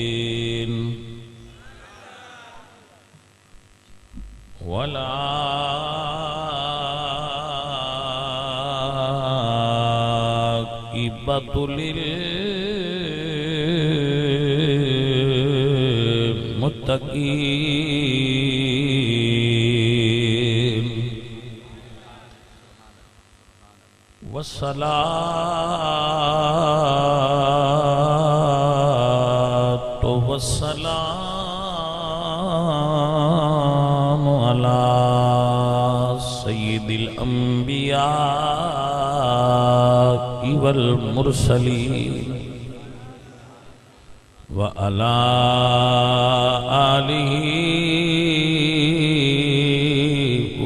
العالمين والعاقبة للمتقين والصلاة والسلام على سيد الأنبياء والمرسلين وعلى آله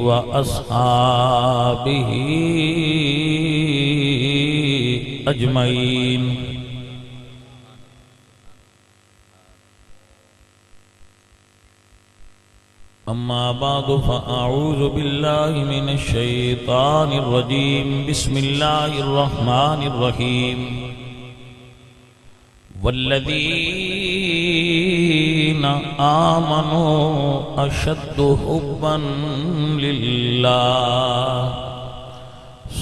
وأصحابه أجمعين. أما بعد فأعوذ بالله من الشيطان الرجيم. بسم الله الرحمن الرحيم. والذين آمنوا أشد حبا لله.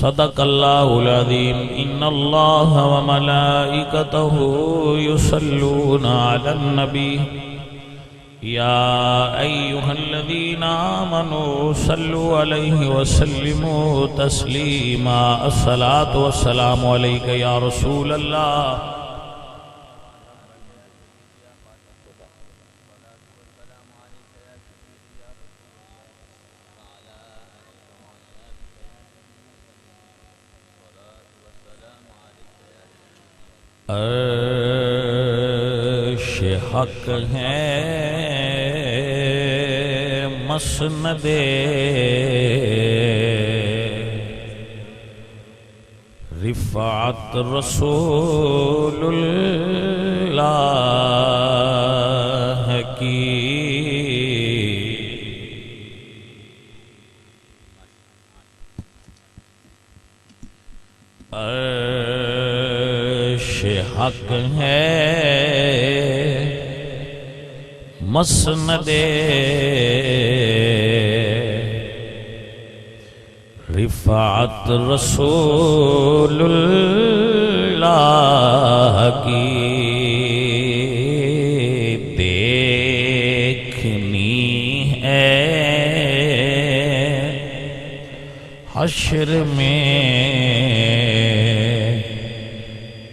صدق الله العظيم. إن الله وملائكته يصلون على النبي يا أيها الذين آمنوا صلوا عليه وسلموا تسليما. الصلاة والسلام عليك يا رسول الله. عرش حق ہے مسند رفعت رسول اللہ کی. حق ہے مسند رفعت رسول اللہ کی. دیکھنی ہے حشر میں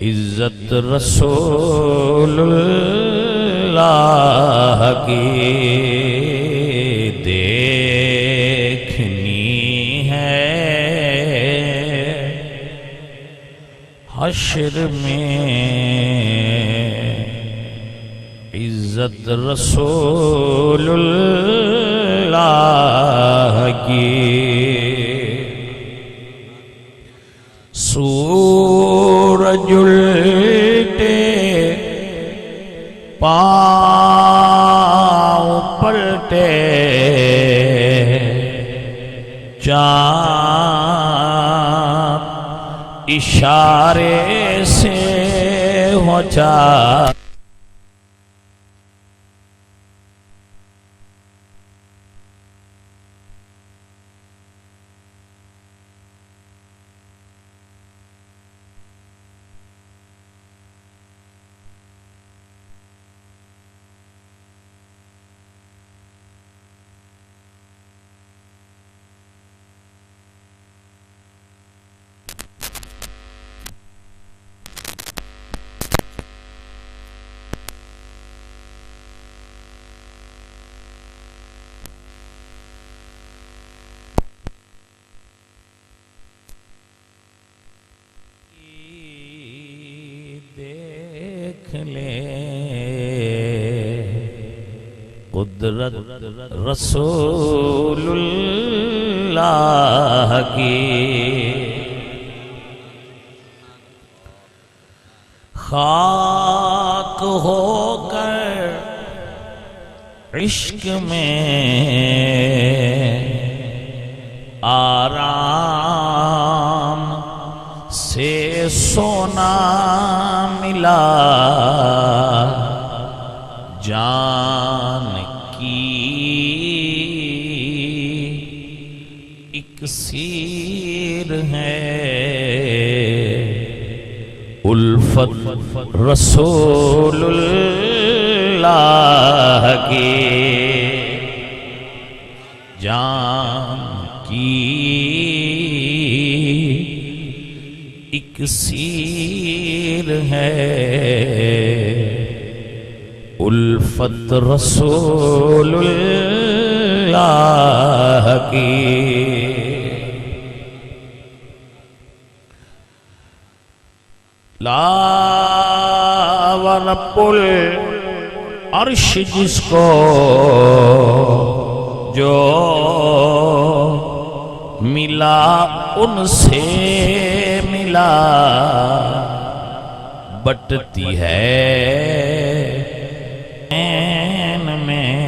عزت رسول اللہ کی. دیکھنی ہے حشر میں عزت رسول اللہ کی. سورج الٹے پاؤں پلٹے چاند اشارے سے ہو جا. قدرت رسول اللہ کی. خاک ہو کر عشق میں آرام سے سونا ملا جان کی اکسیر ہے الفت رسول اللہ کی جان کی اکسیر ہے الفت رسول اللہ کی لا ورب العرش جس کو جو ملا ان سے ملا بٹتی ہے عین میں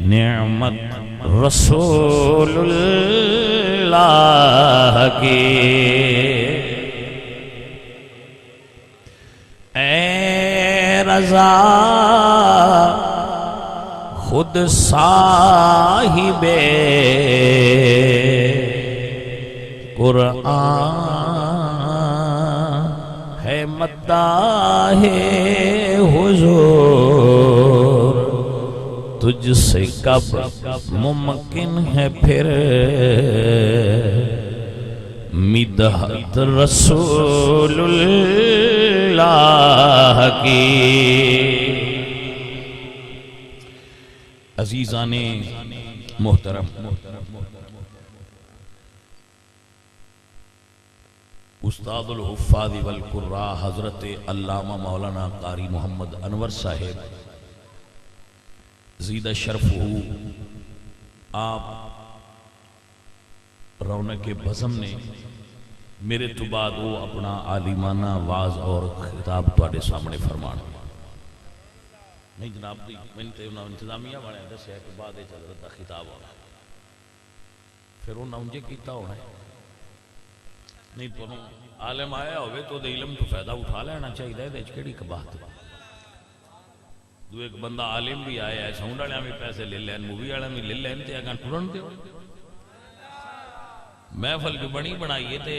نعمت رسول اللہ کی اے رضا خود صاحب قرآن ہے مداح حضور تجھ سے کب ممکن ہے پھر مدحت رسول اللہ کی عزیزان محترم استاد الحفاظ والقراء حضرت علامہ مولانا قاری محمد انور صاحب زیدہ شرفہ آپ رونق بزم نے میرے تو بعد وہ اپنا عالمانہ واز اور خطاب تواڈے سامنے فرمان نہیں جناب دی میں انتظامیہ والے دسیا کہ بعد حضرت کا خطاب ہونا پھر انہوں نے کیتا ہونا ہے نہیں تو عالم آیا ہوئے تو دے علم تو فائدہ اٹھا لینا چاہیے دے کیڑی بات دو ایک بندہ عالم بھی آیا ہے ساؤنڈ والے بھی پیسے لے لین مووی والے بھی لے لین تے اگاں ٹرن دے محفل کی بڑی بنائیے تے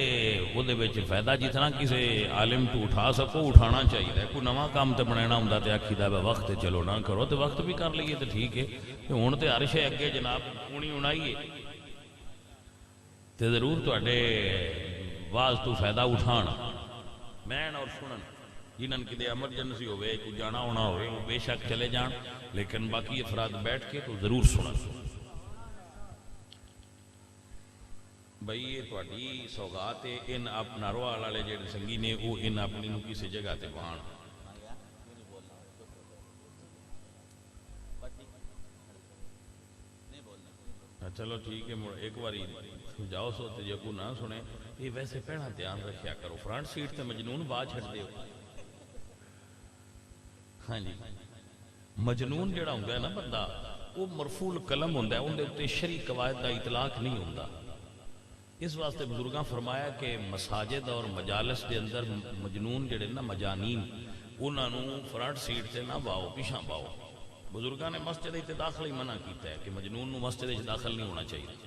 وہ دے وچ فائدہ جتنا کسی عالم تو اٹھا سکو اٹھانا چاہیے کوئی نواں کام تے بنانا ہوندا تے آکھیدا ہے وقت چلو نہ کرو تے وقت بھی کر لئیے تے ٹھیک ہے ہن تے ہر شے اگے جناب اونی اونائیے تے ضرور تواڈے واز تو فائدہ اٹھان مین اور سنن جنہاں کی دے ایمرجنسی ہوئے کوئی جانا ہونا ہوئے وہ بے شک چلے جان لیکن باقی افراد بیٹھ کے تو ضرور سنن بھئی یہ تواڈی سوغات ہے ان آپ ناروا والے جڑے سنگی نے وہ ان اپنی نو کسی جگہ تے پہن چلو ٹھیک ہے ایک باری جاؤ سو تے کو نہ سنے یہ ویسے پہنا دھیان رکھیا کرو فرنٹ سیٹ تے مجنون باز چھڑ دیو ہاں جی مجنون جڑا ہوندا ہے نا بندہ وہ مرفوع القلم ہوندا ہے اون دے تے شرعی قواعد دا اطلاق نہیں ہوندا اس واسطے بزرگاں فرمایا کہ مساجد اور مجالس دے اندر مجنون جڑے نا مجانین انہاں نو فرنٹ سیٹ تے نہ باؤ پیچھے باؤ بزرگاں نے مسجد تے داخل ہی منع کیتا ہے کہ مجنون نو مسجد وچ داخل نہیں ہونا چاہیے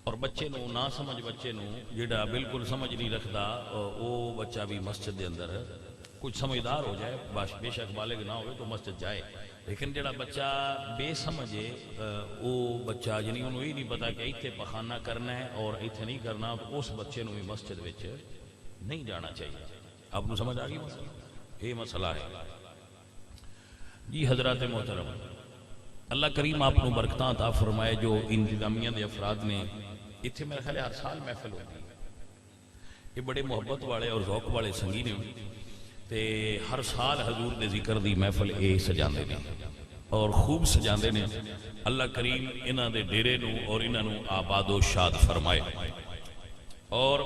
اور بچے نو نہ سمجھ بچے نو جڑا بالکل سمجھ نہیں رکھدا او بچہ بھی مسجد دے اندر کچھ سمجھدار ہو جائے بے شک بالغ نہ ہوئے تو مسجد جائے لیکن جڑا بچہ بے سمجھے وہ بچہ جنہیں انہوں ہی نہیں پتا کہ ایتھے پخانہ کرنا ہے اور ایتھے نہیں کرنا تو اس بچے نو بھی مسجد وچ نہیں جانا چاہیے آپ کو سمجھ آ گئی یہ مسئلہ ہے جی حضرات محترم اللہ کریم آپ کو برکتاں عطا فرمائے جو انتظامیہ دے افراد نے ایتھے میرے خیال ہر سال محفل ہوتی ہے یہ بڑے محبت والے اور ذوق والے سنگی نے تے ہر سال حضور دے ذکر دی محفل اے سجاندے نے اور خوب سجاندے نے اللہ کریم انہاں دے ڈیرے نو اور انہاں نو آباد و شاد فرمائے اور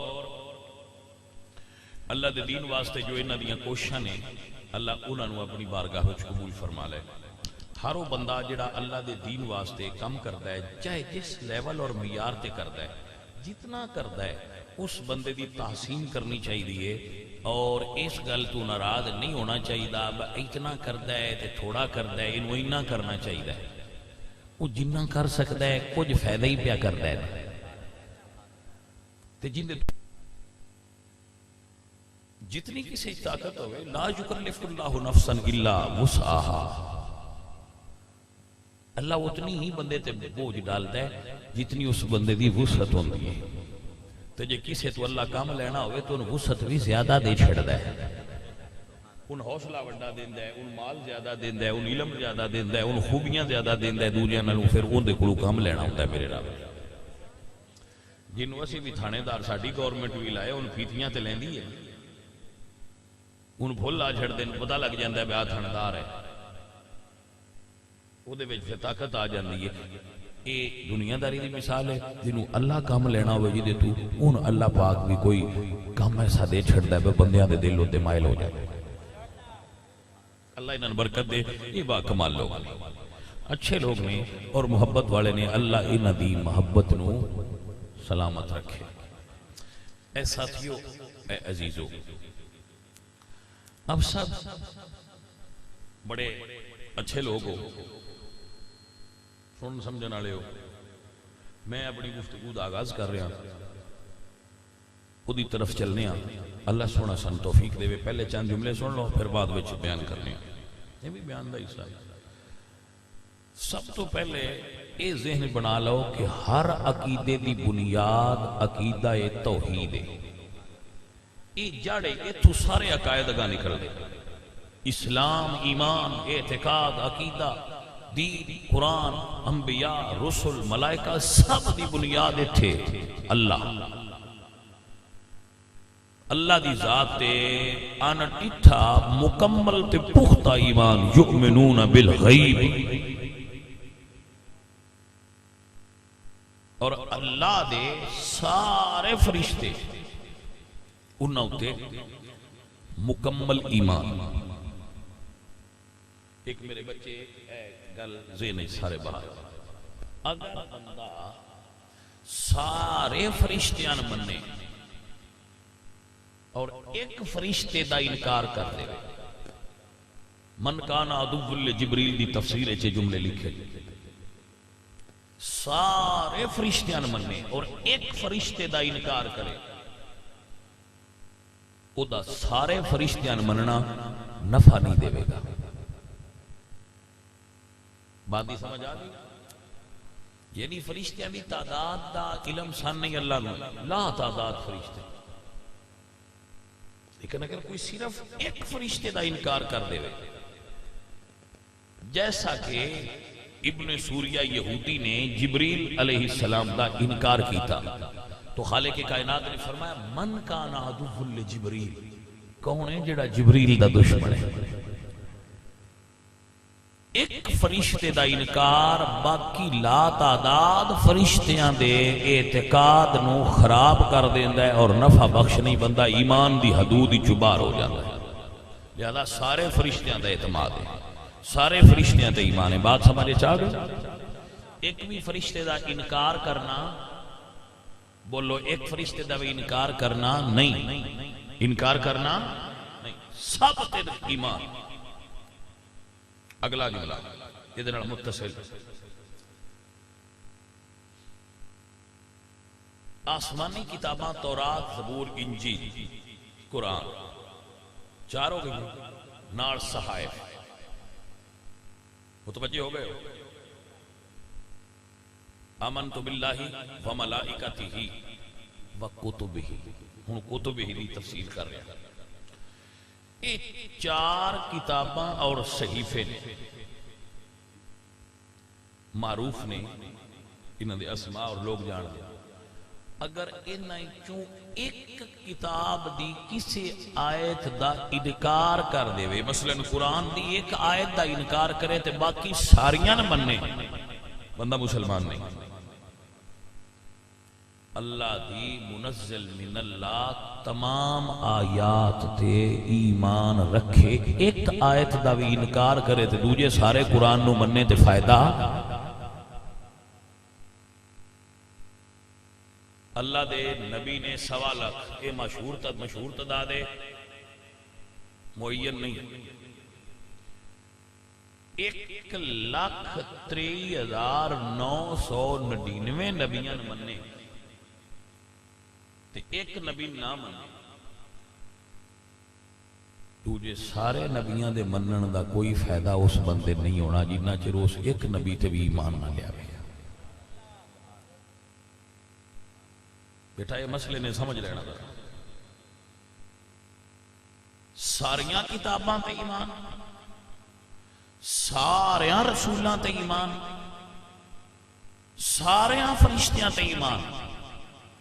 اللہ دے دین واسطے جو انہاں دیاں کوششاں نے اللہ انہاں نو اپنی بارگاہ وچ قبول فرما لے ہر وہ بندہ جڑا اللہ دے دین واسطے کم کرتا ہے چاہے جس لیول اور معیار تے کرتا ہے جتنا کرتا ہے اس بندے دی تحسین کرنی چاہیے اور اس گل تو ناراض نہیں ہونا چاہیے اتنا کرتا ہے تے تھوڑا کرتا ہے انہوں اتنا کرنا چاہیے وہ جنہ کر سکتا ہے کچھ فائدہ ہی پیا کرتا ہے تے جتنی کسی طاقت ہوئے لا یکلف اللہ نفسا الا وسعها اللہ اتنی ہی بندے تے بوجھ ڈالتا ہے جتنی اس بندے دی وسعت ہوندی ہے تو جے کسی تو اللہ کام لینا ہوئے تو ان وسعت بھی زیادہ دے چھڑتا ہے ان حوصلہ وڈا دیندا ہے ان مال زیادہ دیندا ہے ان علم زیادہ دیندا ہے ان خوبیاں زیادہ دیندا ہے دوجیاں نالوں پھر اون دے کولوں کام لینا ہوندا ہے میرے رب جنوں اسی بھی تھانے دار ساڈی گورنمنٹ بھی لائے ان فیتیاں تے لیندی ہے ان بھول آ چھڑ دین پتہ لگ جاندا ہے بیا تھاندار ہے وہ دے وچ طاقت آ جاندی ہے یہ دنیا داری دی مثال ہے جنوں اللہ کام لینا ہوئے جی دے تو ان اللہ پاک بھی کوئی کام ایسا دے چھڑتا ہے بندیاں دے دل ہوتے مائل ہو جائے اللہ انہاں برکت دے یہ با کمال لوگ اچھے لوگ نے اور محبت والے نے اللہ انہاں دی محبت نو سلامت رکھے اے ساتھیو اے عزیزو اب سب بڑے اچھے لوگ ہو سن سمجھن والے ہو میں اپنی گفتگو دا آغاز کر رہا خودی طرف چلنے اللہ سونا سن توفیق دے پہلے چند جملے سن لو پھر بعد وچ بیان کرنے یہ بھی بیان دا حصہ ہے سب تو پہلے یہ ذہن بنا لو کہ ہر عقیدے دی بنیاد عقیدہ توحید ہے یہ جڑے اتھو سارے عقائد گا نکل دے اسلام ایمان اعتقاد عقیدہ دین قرآن انبیاء رسل ملائکہ سب دی بنیاد تھے اللہ اللہ دی ذات تے آنا ٹھا مکمل تے پختہ ایمان یؤمنون بالغیب اور اللہ دے سارے فرشتے انہاں تے مکمل ایمان ایک میرے بچے گل ذہن سارے باہر اگر بندہ سارے فرشتیاں مننے اور ایک فرشتے دا انکار کر دے من کان عدو لجبریل دی تفسیر اچھے جملے لکھے سارے فرشتیاں مننے اور ایک فرشتے دا انکار کرے او دا سارے فرشتیاں مننا نفع نہیں دے گا بات ہی سمجھ آ گئی یعنی فرشتیاں دی تعداد دا علم سان نہیں اللہ نو لا تعداد فرشتے لیکن اگر کوئی صرف ایک فرشتے دا انکار کر دے جیسا کہ ابن سوریہ یہودی نے جبریل علیہ السلام دا انکار کیتا تو خالق کائنات نے فرمایا من کان عدو لجبریل کون ہے جڑا جبریل دا دشمن ہے ایک فرشتے دا انکار باقی لا تعداد فرشتیاں دے اعتقاد نو خراب کر دیندا ہے اور نفع بخش نہیں بندہ ایمان دی حدود چبار ہو جاتا ہے لہذا سارے فرشتیاں دا اعتماد ہے سارے فرشتیاں دے ایمان ہے بات سمجھے چاہ گئے ایک بھی فرشتے دا انکار کرنا بولو ایک فرشتے دا بھی انکار کرنا نہیں انکار کرنا نہیں سب تے ایمان اگلا جملہ یہ متصل آسمانی کتاباں تورات زبور انجیل قرآن چار ہو گئی نار صحائف متوجہ ہو گئے ہو آمنت باللہ وملائکتہ وکتبہ ہوں کتبہ دی تفصیل کر رہے ہیں یہ چار کتاباں اور صحیفے نے معروف نے انہوں نے اسماء اور لوگ جان دے اگر انہاں چوں ایک کتاب دی کسی آیت دا انکار کر دے وے مثلا قرآن دی ایک آیت دا انکار کرے تے باقی ساریاں نہ مننے بندہ مسلمان نہیں اللہ دی منزل من اللہ تمام آیات تے ایمان رکھے، ایک آیت دا بھی انکار کرے تے دوجے سارے قرآن نو مننے تے فائدہ۔ اللہ دے نبی نے 1.25 لاکھ، یہ مشہور تعداد ہے، معین نہیں، 1,23,999 نبیاں مننے تے ایک نبی نہ منے، دوجے سارے نبیاں دے منن دا کوئی فائدہ اس بندے نہیں ہونا جنہ چر اس ایک نبی تے بھی ایمان نہ لیا گیا۔ بیٹا یہ مسئلے نے سمجھ لینا تھا، ساریاں کتاباں تے ایمان، ساریاں رسولاں تے ایمان، ساریاں فرشتیاں تے ایمان،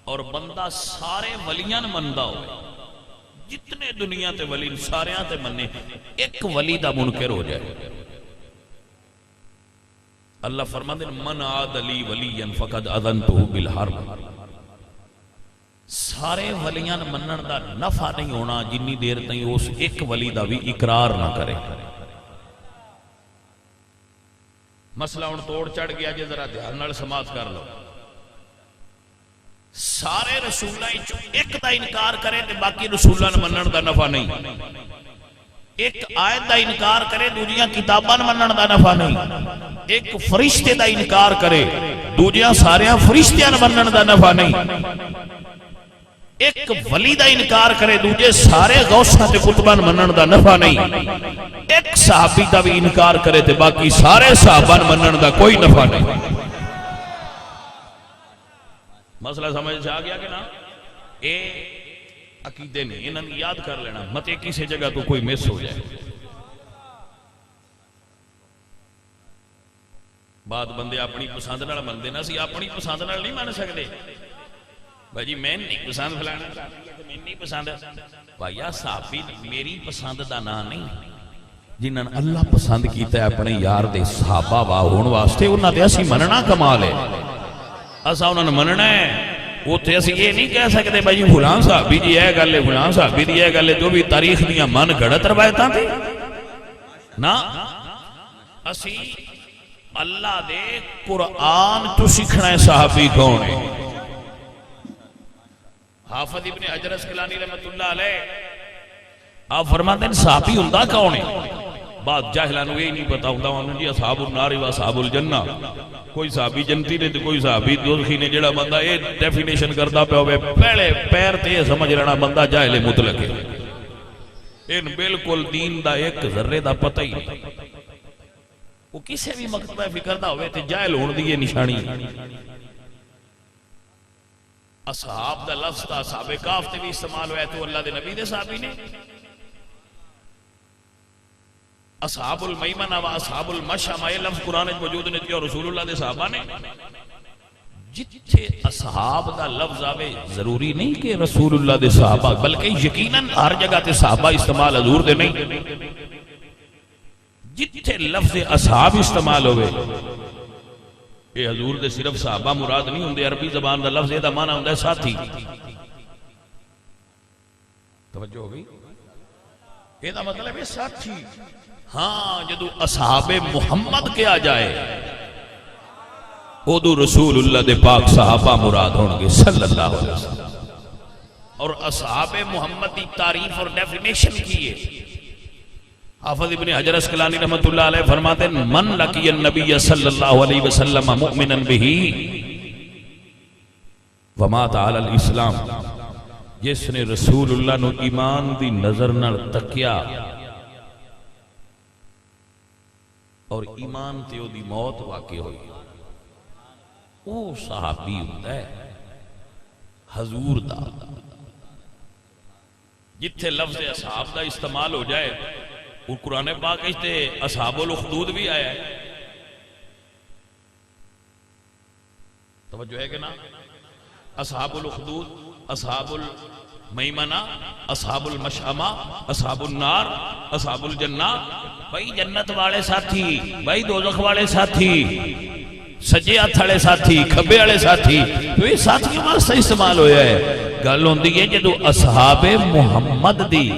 اور بندہ سارے ولیاں مندا ہوئے، جتنے دنیا تے ولی ساریاں تے مننے، ایک ولی دا منکر ہو جائے۔ اللہ فرماتے ہیں من عاد لی ولیا فقد اذنتہ بالحرب، سارے ولیاں منن دا نفع نہیں ہونا جنی دیر تائیں اس ایک ولی دا بھی اقرار نہ کرے۔ مسئلہ ان توڑ چڑھ گیا جے ذرا دھیان نال سماعت کر لو، سارے رسولاں وچوں ایک دا انکار کرے تے باقی رسولاں منن دا نفع نہیں، ایک آیت دا انکار کرے دوجیاں کتاباں منن دا نفع نہیں، ایک فرشتے دا انکار کرے دوجیاں ساریاں فرشتیاں منن دا نفع نہیں، ایک ولی دا انکار کرے دوجے سارے غوثاں تے قطباں منن دا نفع نہیں، ایک صحابی دا بھی انکار کرے تے باقی سارے صحاباں منن دا کوئی نفع نہیں۔ مسئلہ سمجھ آ گیا کہ نا؟ اے عقیدے نے انہوں نے یاد کر لینا، مت ایک کسی جگہ تو کوئی مس ہو جائے۔ بعد بندے اپنی پسند نال مندے نا، سی اپنی پسند نال نہیں مان سکتے۔ بھائی جی میں نہیں پسند فلانا، میں نہیں پسند، بھائیا صحابی میری پسند دا نام نہیں، جنہاں اللہ پسند کیتا ہے اپنے یار دے صحابہ واہ ہون واسطے، انہاں دے اسی مننا کمال ہے، اسا انہاں نے مننا ہے۔ وہ تھے اسی یہ نہیں کہہ سکتے بھائی فلان صحابی جی اے گل ہے، فلان صحابی دی اے گل ہے، جو بھی تاریخ دیاں من گھڑت روایتاں تھی نا، اسی اللہ دے قرآن تو سیکھنا ہے صحابی کون ہے۔ حافظ ابن حجر اسقلانی رحمت اللہ علیہ آپ فرماتے ہیں صحابی ہوندا کون ہے؟ بعد جاہلانو یہ نہیں پتا ہوندا انہوں جی اصحاب النار و اصحاب الجنہ، کوئی صحابی جنتی نے تو کوئی صحابی دوزخی نے، جڑا بندہ یہ ڈیفینیشن کردا پیا ہوئے پہلے پیر تے یہ سمجھ لینا بندہ جاہل مطلق ہے، ان بالکل دین دا ایک ذرے دا پتہ ہی نہیں، وہ کسے بھی مکتبہ فکر دا ہوئے تے جاہل ہون دی یہ نشانی۔ اصحاب دا لفظ دا اصحاب کاف تے بھی استعمال ہوئے تو اللہ دے نبی دے صحابی نے، اصحاب المیمنہ و اصحاب المشأمہ یہ لفظ قرآن موجود نے اور رسول اللہ دے صحابہ نے۔ جتھے اصحاب دا لفظ آوے ضروری نہیں کہ رسول اللہ دے صحابہ، بلکہ یقیناً ہر جگہ تے صحابہ استعمال حضور دے نہیں، جتھے لفظ اصحاب استعمال ہوئے یہ حضور دے صرف صحابہ مراد نہیں ہوندے، عربی زبان دا لفظ یہ دا معنی ہوندہ ہے ساتھی۔ توجہ ہو گئی؟ یہ دا مطلب ہے ساتھی۔ ہاں جدو اصحاب محمد کیا جائے ادو رسول اللہ دے پاک صحابہ مراد ہونگے صلی اللہ علیہ وسلم، اور اصحاب محمد دی تعریف اور ڈیفینیشن کیے حافظ ابن حجر اسقلانی رحمت اللہ علیہ فرماتے ہیں من لقی النبی صلی اللہ علیہ وسلم مؤمنا بہی ومات علی الاسلام، جس نے رسول اللہ نو ایمان دی نظر نہ تکیا اور ایمان تے او دی موت واقع ہوئی، او صحابی ہوتا ہے حضور دا۔ جتھے لفظ اصحاب دا استعمال ہو جائے اور قرآن پاک تے اصحاب الاخدود بھی آیا ہے، توجہ ہے کہ نا؟ اصحاب الاخدود، اصحاب المیمنہ، اصحاب المشأمہ، اصحاب النار، اصحاب الجنہ، بھائی جنت والے ساتھی، بھائی دوزخ والے ساتھی، سجے ہاتھ والے ساتھی کھبے والے ساتھی، تو یہ ساتھیوں واسطے استعمال ہویا ہے۔ گل ہوندی ہے جدو اصحاب محمد دی،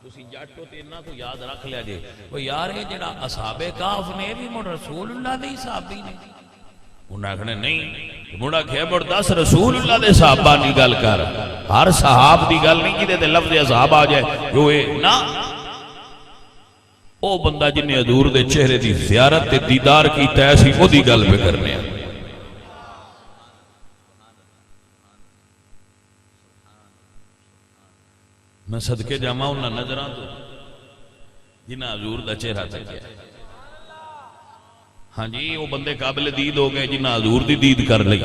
تسی جاٹو تے انہاں کو یاد رکھ لیا جے، وہ یار یہ جڑا اصحاب کہف نے بھی مڑ رسول اللہ دے صحابی نے، انہاں کہنے نہیں، مڑا کہے مڑ دس رسول اللہ دے صحابہ نہیں گل کر، ہر صحاب دی گل نہیں کی دے لفظ اصحاب آ جائے جو اے نا، او بندہ جنہیں حضور دے چہرے دی زیارت تے دیدار کی تیسی او دی گل پہ کرنے ہیں۔ میں صدقے جامعہ انہاں نظران تو جنہاں حضور دا چہرہ تک گیا، ہاں جی وہ بندے قابل دید ہو گئے جنہاں حضور دی دید کر لئی،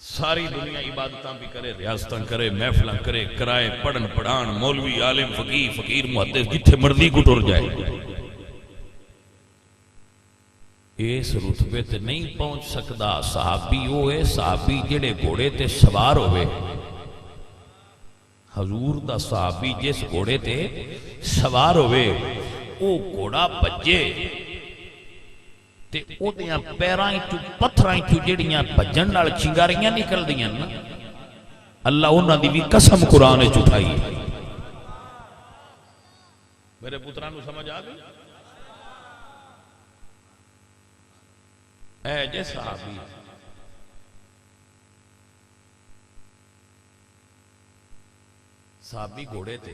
ساری دنیا عبادتاں بھی کرے، ریاستاں کرے، محفلاں کرے، کرائے، پڑھن پڑھان، مولوی، عالم، فقیر، فقیر محدث جتھے مرضی کو ٹر جائے، اس رتبے تے نہیں پہنچ سکدا۔ صحابی وہ ہے صحابی جڑے گھوڑے تے سوار ہوئے، حضور دا صحابی جس گھوڑے تے سوار ہوئے او گھوڑا بجے تے او دیاں پیرائیں چو پتھرائیں چو جڑیاں بجن نال چنگاریاں نکل دیاں نا، اللہ انہاں دی بھی قسم قرآن چٹھائی۔ میرے پترانو سمجھ آ گئی؟ اے جے صحابی صحابی گھوڑے تے،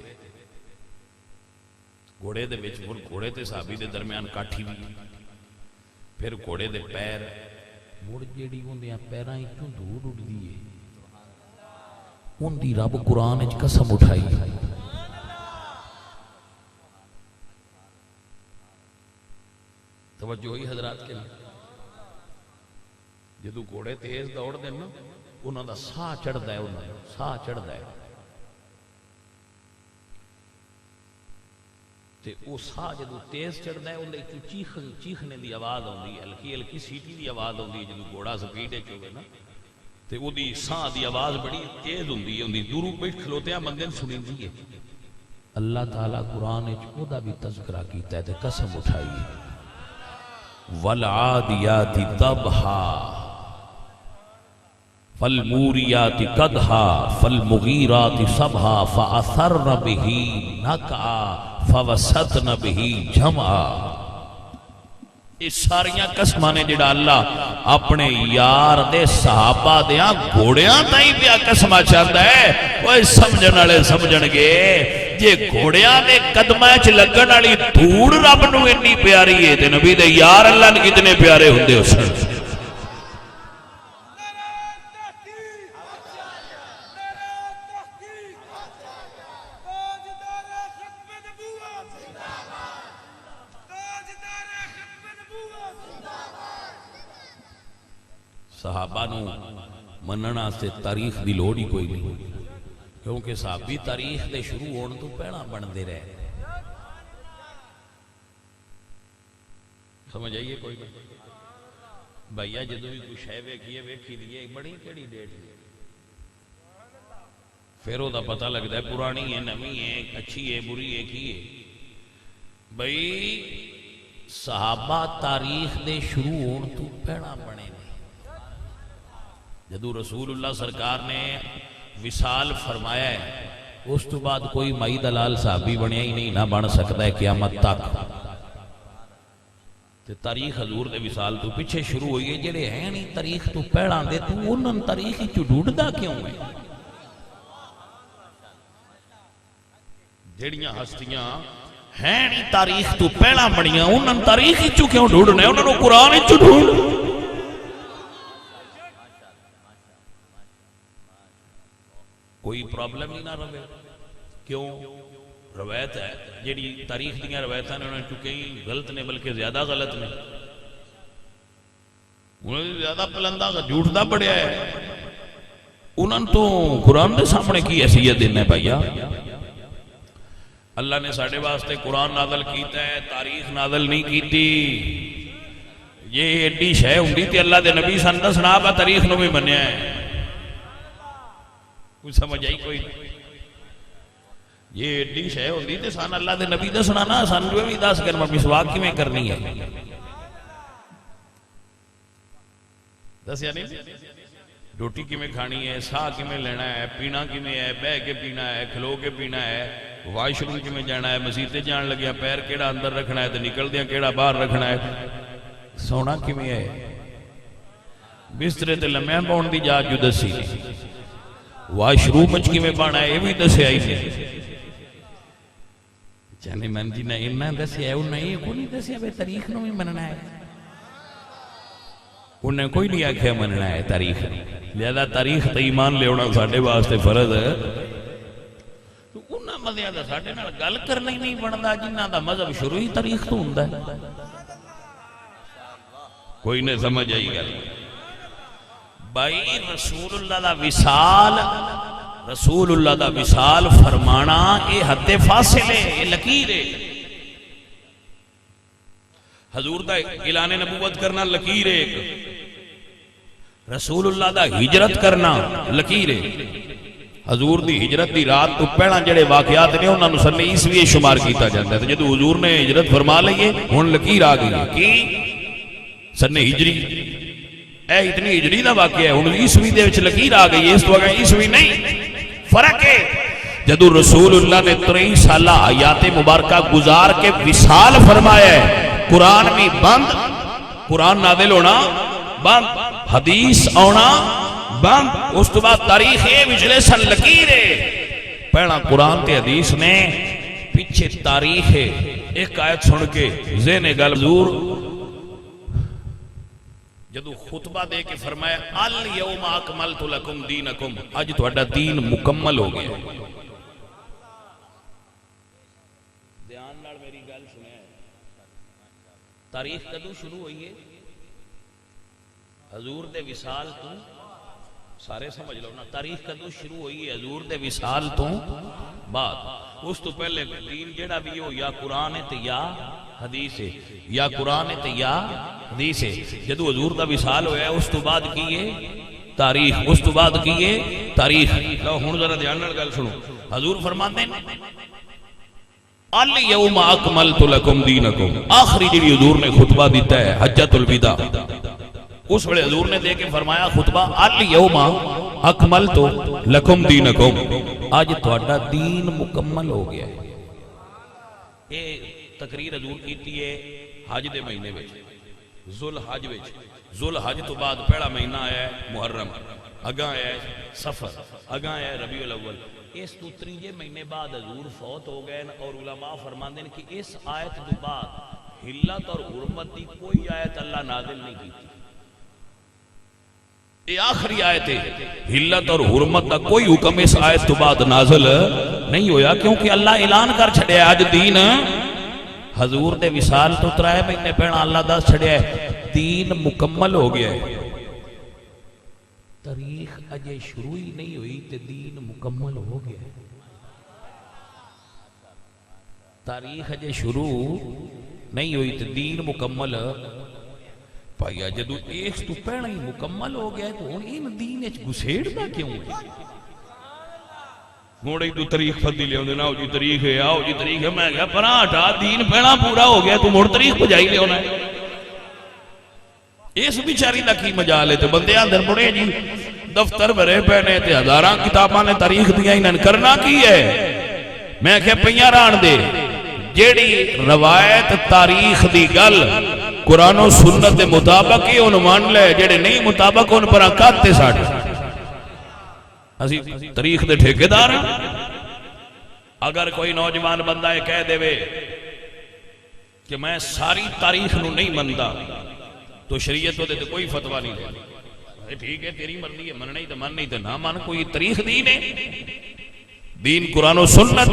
گھوڑے دے وچ گھوڑے تے صحابی دے درمیان کاٹھی بھی، پھر گھوڑے دے پیر مڑ جیڑی ہوندیاں پیراں وچوں دھوڑ اڑدی ہے، ان دی رب قرآن وچ قسم اٹھائی۔ توجہ ہوئی حضرات کے لیے؟ جدو گھوڑے تیز دوڑ دیں نا، انہاں دا ساہ چڑھدا ہے، انہاں دا ساہ چڑھدا ہے، تے او ساہ جدو تیز چڑھدا ہے اندے چیخنے دی آواز ہوندی ہے، ہلکی ہلکی سیٹی دی آواز ہوندی ہے جدو گھوڑا سپیڈ وچ ہوے نا، تے او دی ساہ دی آواز بڑی تیز ہوندی ہے، اندی دوروں پہ کھلوتیاں بندے نوں سنیندی ہے۔ اللہ تعالیٰ قرآن وچ او دا بھی تذکرہ کیتا ہے تے قسم اٹھائی ہے، والعادیات ضبحا فالموریات قدحا فالمغیرات صبحا فاثرن به نقعا فوسطن به جمعا۔ اس ساریاں قسماں نے جڑا اللہ اپنے یار دے صحابہ دیاں گھوڑیاں تائیں پیا قسمہ چاہتا ہے، وہ سمجھن والے سمجھن گے جے گھوڑیاں دے قدمہ چ لگن والی دھوڑ رب نو اتنی پیاری ہے تے نبی دے یار اللہ نے کتنے پیارے ہوندے ہو سن۔ صحابہ نو مننا سے تاریخ دی لوڑ ہی کوئی نہیں، کیونکہ صحابی تاریخ دے شروع ہونے تو پہلا بن دے رہے۔ سمجھ آئیے کوئی نہیں؟ بھائیہ جدو بھی کچھ ہے ویکھیے ویکھی دیئے بڑی کیڑی ڈیٹ ہے، پھر وہ دا پتہ لگتا ہے پرانی ہے نمی ہے اچھی ہے بری ہے کی ہے۔ بھائی صحابہ تاریخ دے شروع ہونے تو پہلا بنے نے، جدو رسول اللہ سرکار نے وصال فرمایا ہے اس تو بعد کوئی مائی دلال صحابی بنیا ہی نہیں، نہ بن سکتا ہے قیامت تک۔ تاریخ حضور دے وصال تو پیچھے شروع ہوئی ہے، جڑے ہیں نہیں تاریخ تو پہلا دے تو انہاں تاریخ ہی چو ڈھونڈدا کیوں ہے؟ جڑیاں ہستیاں ہیں نہیں تاریخ تو پہلا بنیاں انہاں تاریخ ہی چو کیوں ڈھونڈنے، انہاں نو قرآن ہی چو ڈھونڈ۔ کوئی پرابلم ہی نہ رہے، کیوں؟ روایت ہے جیڑی تاریخ دیاں روایتاں نے انہوں چکے ہی غلط نے بلکہ زیادہ غلط نے، انہوں نے زیادہ پلندہ جھوٹ دا پڑیا ہے، انہوں تو قرآن دے سامنے کی حیثیت دینا ہے بھائیا۔ اللہ نے ساڑھے واسطے قرآن نازل کیتا ہے، تاریخ نازل نہیں کیتی۔ یہ ایڈی شے ہوندی تے اللہ دے نبی سن دسنا با تاریخ نو بھی منیا ہے۔ کوئی سمجھ آئی کوئی؟ یہ ایڈی شے ہوندی تے سان اللہ دے نبی دسنا نا، سان جو بھی دس کر مسواک کیویں کرنی ہے دسیا نہیں، روٹی کیویں کھانی ہے، ساہ کیویں لینا ہے، پینا کیویں ہے، بہ کے پینا ہے، کھلو کے پینا ہے، واش روم کیویں جانا ہے، مسیتے جان لگیا پیر کیڑا اندر رکھنا ہے تے نکلدیاں کیڑا باہر رکھنا ہے، سونا کیویں ہے، بسترے تے لمیاں پاؤن دی جا جو دسی واش روم وچ کیویں پانا ہے یہ بھی دسیا ہی نہیں۔ جانے من جی نہ انہاں دسیا ہے، انہاں یہ کوئی نہیں دسیا بے تاریخ نو بھی مننا ہے، انہیں کوئی نہیں آکھیا مننا ہے تاریخ، لہذا تاریخ تے ایمان لے ہونا ساڈے واسطے فرض ہے۔ تو انہاں مذہب دا ساڈے نال گل کرنا ہی نہیں بندا جنہاں دا مذہب شروع ہی تاریخ تو ہوندا ہے، کوئی نہیں سمجھ آئی گل۔ بھائی رسول اللہ دا وصال، رسول اللہ دا وصال فرمانا اے حد فاصل ہے، اے لکیر ہے، حضور دا اعلان نبوت کرنا لکیر ہے، رسول اللہ دا ہجرت کرنا لکیر ہے۔ حضور دی ہجرت دی رات تو پہلا جڑے واقعات نے انہاں نوں سن عیسوی شمار کیتا جاندا ہے، جدوں حضور نے ہجرت فرما لئیے ہن لکیر آ گئی ہے کی سن ہجری، اے اتنی ہجری دا واقعہ ہے، ہن عیسوی دے وچ لکیر آ گئی ہے، اس تو اگے عیسوی نہیں، فرق ہے۔ جدوں رسول اللہ نے 23 سالہ حیات مبارکہ گزار کے وصال فرمایا ہے، قرآن بھی بند، قرآن نازل ہونا بند، حدیث آنا بند، اس تو بعد تاریخ وچلے سن لکیر ہے، پہلا قرآن تے حدیث نے پیچھے تاریخ ہے۔ ایک آیت سن کے ذہن گل حضور جدو خطبہ دے کے فرمایا الیوم اکملت لکم دینکم، اج تہاڈا دین مکمل ہو گیا۔ دھیان نال میری گل سنیا، تاریخ کدو شروع ہوئی ہے؟ حضور دے وصال تو، سارے سمجھ لو نا، تاریخ کدو شروع ہوئی ہے؟ حضور دے وصال تو بعد، اس تو پہلے دین جڑا بھی ہو یا قرآن ہے تے یا حدیث ہے، یا قرآن ہے تے یا حدیث ہے۔ جدو حضور دا وصال ہویا ہے اس تو بعد کی ہے تاریخ، اس تو بعد کی ہے تاریخ۔ لو ہن ذرا دھیان نال گل سنو، حضور فرماندے ہیں الیوم اکملت لکم دینکم، آخری جڑی حضور نے خطبہ دیتا ہے حجۃ الوداع، اس وقت حضور نے دے کے فرمایا خطبہ الیوم اکملت لکم دینکم، آج تہاڈا دین مکمل ہو گیا ہے۔ یہ تقریر حضور کیتی ہے حج دے مہینے وچ، ذوال حج وچ، ذوال حج تو بعد پہلا مہینہ آیا ہے محرم، اگاں آیا ہے صفر، اگاں آیا ہے ربیع الاول، اس تو تریجے مہینے بعد حضور فوت ہو گئے، اور علماء فرماندے ہیں کہ اس آیت تو بعد حلت اور حرمت دی کوئی آیت اللہ نازل نہیں کی، یہ آخری آیت ہے۔ حلت اور حرمت کا کوئی حکم اس آیت تو بعد نازل نہیں ہویا، کیونکہ اللہ اعلان کر چھڑیا آج دین حضور دے وصال تو 3 مہینے پہلا اللہ دس چھڑیا ہے دین مکمل ہو گیا ہے۔ تاریخ اجے شروع ہی نہیں ہوئی تے دین مکمل ہو گیا ہے۔ تاریخ اجے شروع نہیں ہوئی تے دین مکمل پایا، جدو ایک تو پہلا ہی مکمل ہو گیا ہے تو ان دین اچ گسیڑ دا کیوں ہے؟ موڑے تو تاریخ فضی لے ہوندے، ناؤ جی تاریخ ہے، آؤ جی تاریخ ہے، میں کہا پرا ہٹا، دین پہلا پورا ہو گیا تو موڑ تاریخ بجائی لے ہونا ہے۔ اس بیچاری دا کی مجال ہے، تو بندے اندر مڑے جی دفتر بھرے پہنے تے ہزاراں کتاباں نے تاریخ دیا انہاں کرنا کی ہے؟ میں کہ پئیاں ران دے جیڑی روایت تاریخ دی گل قرآن و سنت دے مطابق ہی ان مان لے، جیڑے نہیں مطابق ان پر آکاتے ساڑھے اسی تاریخ دے ٹھیکے دار ہیں۔ اگر کوئی نوجوان بندہ یہ کہہ دے وے کہ میں ساری تاریخ نو نہیں مندا تو شریعت تو دے تو کوئی فتوہ نہیں دے، ٹھیک ہے تیری مرضی ہے، من نہیں تو من نہیں تو نہ من، کوئی تاریخ دین ہے؟ دین قرآن و سنت،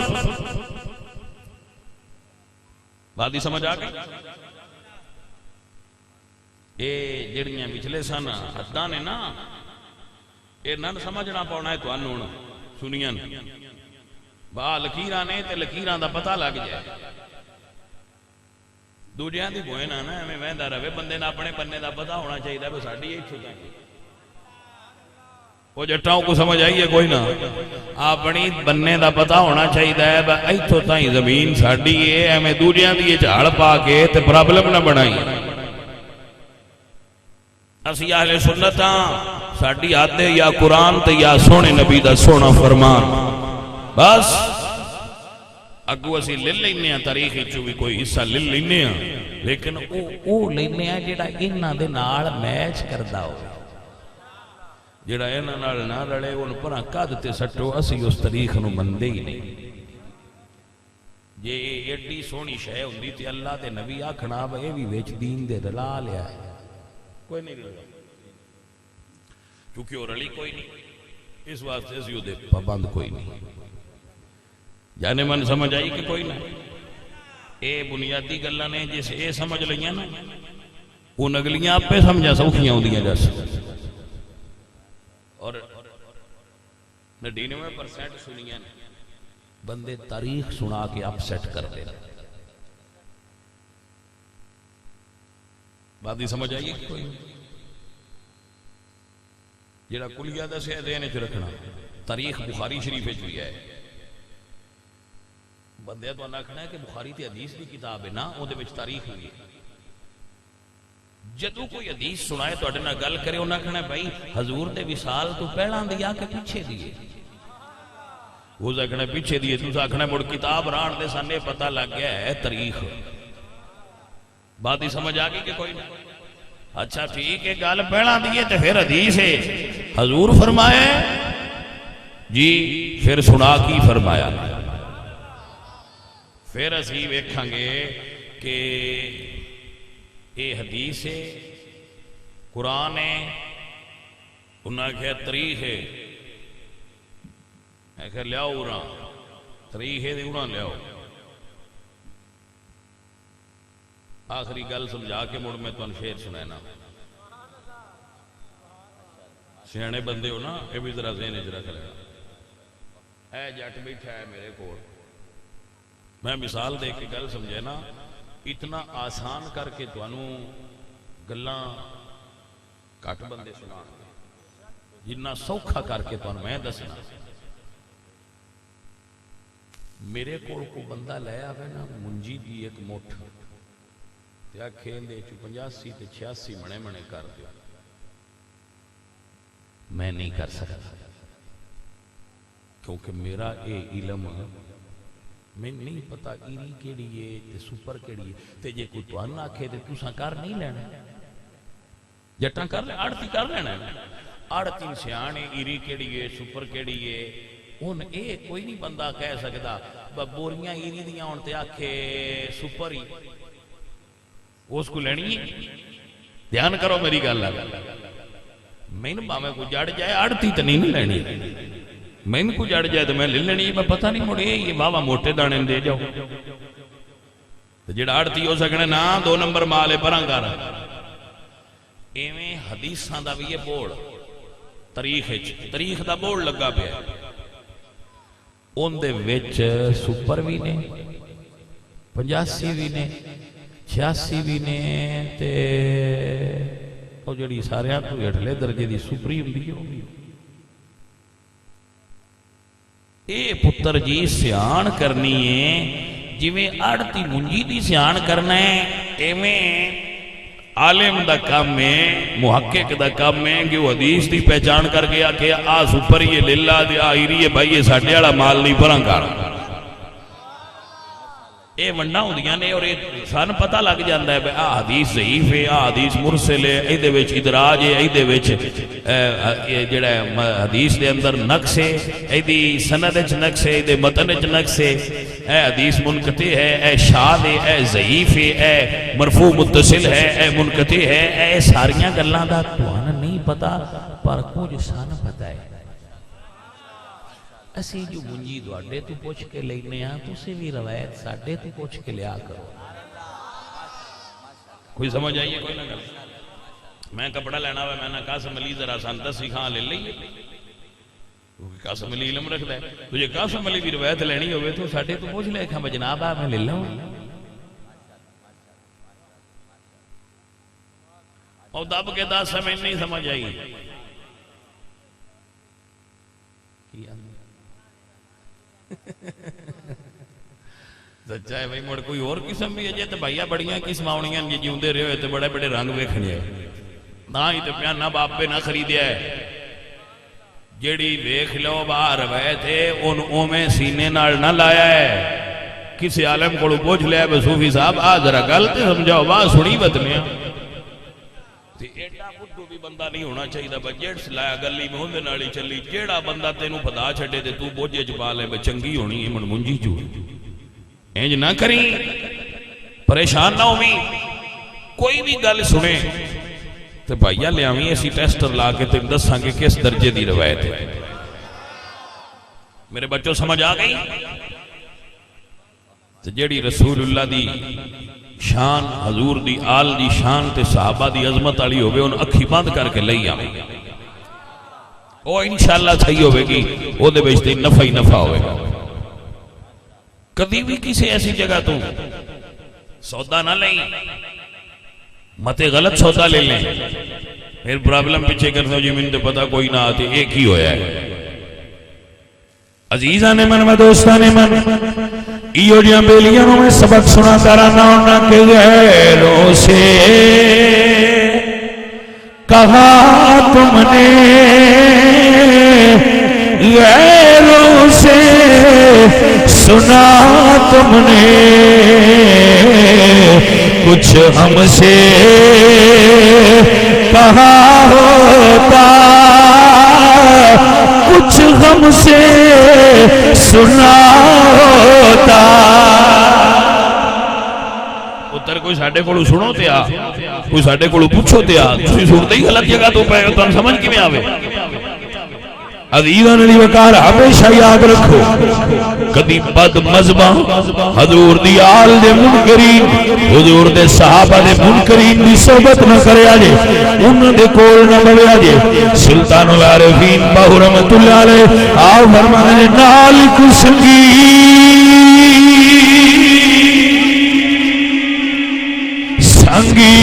بات ہی سمجھ آگئی؟ اے جڑیاں پچھلے سن حداں نے نا، اے نن سمجھنا پاؤنا ہے تو انہوں سنیاں با لکیران نے تے لکیران دا پتہ لگ جائے، دوجیاں دی بوئے نا ہمیں ویندہ رہے، بندے نا اپنے پنے دا پتہ ہونا چاہیے بس ساڑھی ایک چھوٹا ہے۔ وہ جٹاؤں کو سمجھ آئیے کوئی نہ اپنی بننے دا پتا ہونا چاہیے ہے ایتھوں تائیں زمین ساڈی ہے ایویں دوجیاں دی جھاڑ پا کے تے پرابلم نہ بنائی اسی اہل سنت ہاں ساڈی عادت یا قرآن تے یا سونے نبی دا سونا فرمان بس اگو اسی لے لینے ہیں تاریخ چو بھی کوئی حصہ لے لینے ہیں لیکن او لینے ہیں جڑا انہاں دے نال میچ کردا ہو جڑا انہاں نال نہ رڑے ان پراں کد تے سٹو اسی اس تاریخ نو مندے ہی نہیں جے ایڈی سونی شے ہوندی تے اللہ تے نبی آکھنا اے وی وچ دین دے رلا لیا ہے کوئی نہیں رلا کیونکہ وہ رلی کوئی نہیں اس واسطے اسی دے پابند کوئی نہیں جانے من سمجھ آئی کہ کوئی نہ اے بنیادی گلاں نے جس اے سمجھ لیاں نا وہ نگلیاں آپ پہ سمجھا سوکھیاں ہوندیاں جیسے اور 99% سنیاں بندے تاریخ سنا کے اپ سیٹ کر دے بات ہی سمجھ آئیے کوئی جڑا کلیہ دسیا ذہن وچ رکھنا تاریخ بخاری شریف وچ بھی ہے بندے تو آکھنا ہے کہ بخاری تے حدیث دی کتاب ہے نا او دے وچ تاریخ نہیں ہے جدو کوئی حدیث سنائے تو اڈنا گل کرے انہاں کہنا بھائی حضور دے وصال تو پہلاں دیا کہ پیچھے دیے وہ کہنا پیچھے دیے تو آکھنا مڑ کتاب ران دے سانے پتہ لگ گیا ہے تاریخ بات ہی سمجھ آ گئی کہ کوئی نہیں اچھا ٹھیک ہے گل پہلاں دیے تو پھر حدیث ہے حضور فرمائے جی پھر سنا کی فرمایا پھر اسی ویکھاں گے کہ اے حدیث ہے قرآن ہے انہاں کہا تاریخ ہے میں کہا لیاؤ اُراں تاریخ ہے اُراں لیاؤ آخری گل سمجھا کے مڑ میں تمہیں شعر سنائنا سیانے بندے ہو نا یہ بھی ذرا ذہن وچ رکھ لینا اے جٹ بیٹھا ہے میرے کول میں مثال دے کے گل سمجھے نا اتنا آسان کر کے تانوں گلاں گھٹ بندے سنا جتنا سوکھا کر کے تانوں میں دسنا میرے کول کو بندہ لے آوے نا منجی دی ایک مٹھ تے آکھے دے 85 تے 86 منے منے کر دیو میں نہیں کر سکتا کیونکہ میرا اے علم میں نہیں پتا ایری کیڑی ہے تے سپر کیڑی ہے تے جے کوئی توان آکھے تے تساں کر نہیں لینا جٹاں کر لے آڑتی کر لینا آڑتی سیانے ایری کیڑی ہے سپر کیڑی ہے ان اے کوئی نہیں بندہ کہہ سکتا بوریاں ایری دیاں ہون تے آکھے سپر ہی اس کو لینی ہے دھیان کرو میری گل میں نے باویں کو جڑ جائے آڑتی تے نہیں لینی میں ان کو جڑ جائے تو میں لے لینی میں پتہ نہیں مڑے یہ بابا موٹے دانے دے جاؤ جڑا آڑتی ہو سکنے نا 2 نمبر مالے پران کر ایویں حدیثاں دا بھی یہ بورڈ تاریخ دا بورڈ لگا پیا ان دے وچ سپر بھی نے 85 بھی نے 86 بھی نے تے او جڑی سارے تو ہٹلے درجے دی سپری ہوندی ہے اے پتر جی سیان کرنی ہے جی میں آڑتی منجی دی سیان کرنا ہے ایویں عالم دا کام ہے محقق دا کام ہے کہ وہ حدیث دی پہچان کر گیا کہ آ سپر یہ للہ دی آئیری ہے بھائی یہ ساڑھے والا مال نہیں پران کر اے ونڈا ہوں دیاں نے اور سان پتہ لگ جاندہ ہے آ حدیث ضعیف ہے آ حدیث مرسل ہے ایدے وچ ادراج ہے ایدے وچ جڑا حدیث دے اندر نقص ہے ایدی سند وچ نقص ہے ایدے متن وچ نقص ہے اے حدیث منقطع ہے اے شاذ ہے اے ضعیف ہے اے مرفوع متصل ہے اے منقطع ہے اے ساریاں گلاں دا توانا نہیں پتا پر کچھ سان پتا ہے اسی جو منجی دوڑے تو پوچھ کے لینے ہاں تو سے بھی روایت ساڑھے تو پوچھ کے لیا کرو کوئی سمجھ آئیے کوئی نہ کر میں کپڑا لینا ہوا میں نے قاسم علی ذرا سانتا سیکھاں لے لئیے قاسم علی علم رکھ دے تجھے قاسم علی بھی روایت لینی ہوئے تو ساڑھے تو پوچھ لے کہ جناب ہے میں لے لوں اور دب کے دا سمجھ نہیں سمجھ آئی سچا ہے بھائی، مڑ کوئی اور قسم بھی ہے جی تو بھائیا بڑیاں قسم آنیاں جی جیوندے رہے ہوئے تو بڑے بڑے رنگ ویکھنے نہ ہی تو پیانہ باپ پہ نہ خریدیا ہے جیڑی ویکھ لو باہر وے تھے ان اومیں سینے نال نہ لایا ہے کسی عالم کو پوچھ لیا بے صوفی صاحب آ ذرا غلط سمجھاؤ بات سنی بتنیا ایڈا بڈو بھی بندہ نہیں ہونا چاہیے بجٹ لایا گلی میں ہوندے نالی چلی جیڑا بندہ تینوں پتا چھڑے تے تو بوجھے چپا لے بے چنگی ہونی ہے من منجی جو انج نہ کریں پریشان نہ ہوئی کوئی بھی گل سنے تو بھائیا لے آویں ایسی ٹیسٹر لا کے تم دساں کہ کس درجے دی روایت ہے میرے بچوں سمجھ آ گئی تو جیڑی رسول اللہ دی شان حضور دی آل دی شان تے صحابہ دی عظمت والی ہوگی ان اکھی بند کر کے لئی آویں وہ انشاءاللہ صحیح ہوئے گی وہ دے بیچتے نفع ہی نفع ہوئے گا کبھی بھی کسی ایسی جگہ تو سودا نہ لیں متے غلط سودا لے لیں پھر پرابلم پیچھے کرتے ہو جی من تو پتا کوئی نہ آتے ایک ہی ہویا ہے عزیزان من و دوستان من ایو جیاں بیلیاں میں سبق سنا کرانا ہونا کہ غیروں سے کہا تم نے غیروں سے سنا تم نے کچھ ہم سے کہا ہوتا کچھ ہم سے سنا ہوتا اتر کوئی ساڑھے کو سنو تے آ کوئی ساڑھے کو پوچھو تے آ تسی سنتے ہی غلط جگہ تو پہ تو سمجھ کی میں آوے عزیزان علی وقار ہمیشہ یاد رکھو کدی بد مذہبہ حضور دی آل دے منکرین حضور دے صحابہ دے منکرین دی صحبت نہ کرے آجے انہوں دے کول نہ بڑے آجے سلطان العارفین باہو رحمت اللہ علیہ آؤ فرمانے نالک سنگی سنگی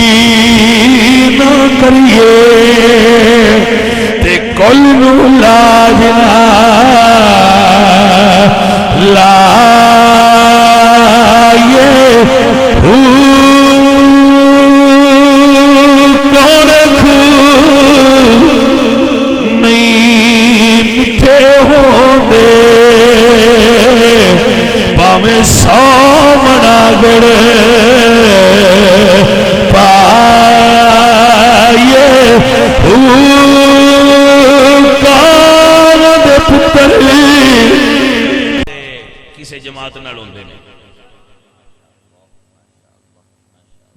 نہ کریے تے کل نو لاجنا لائے کون کھو نہیں مٹھے ہوں دے پاویں سو منا گڑے کسی جماعت نہ لوندے نے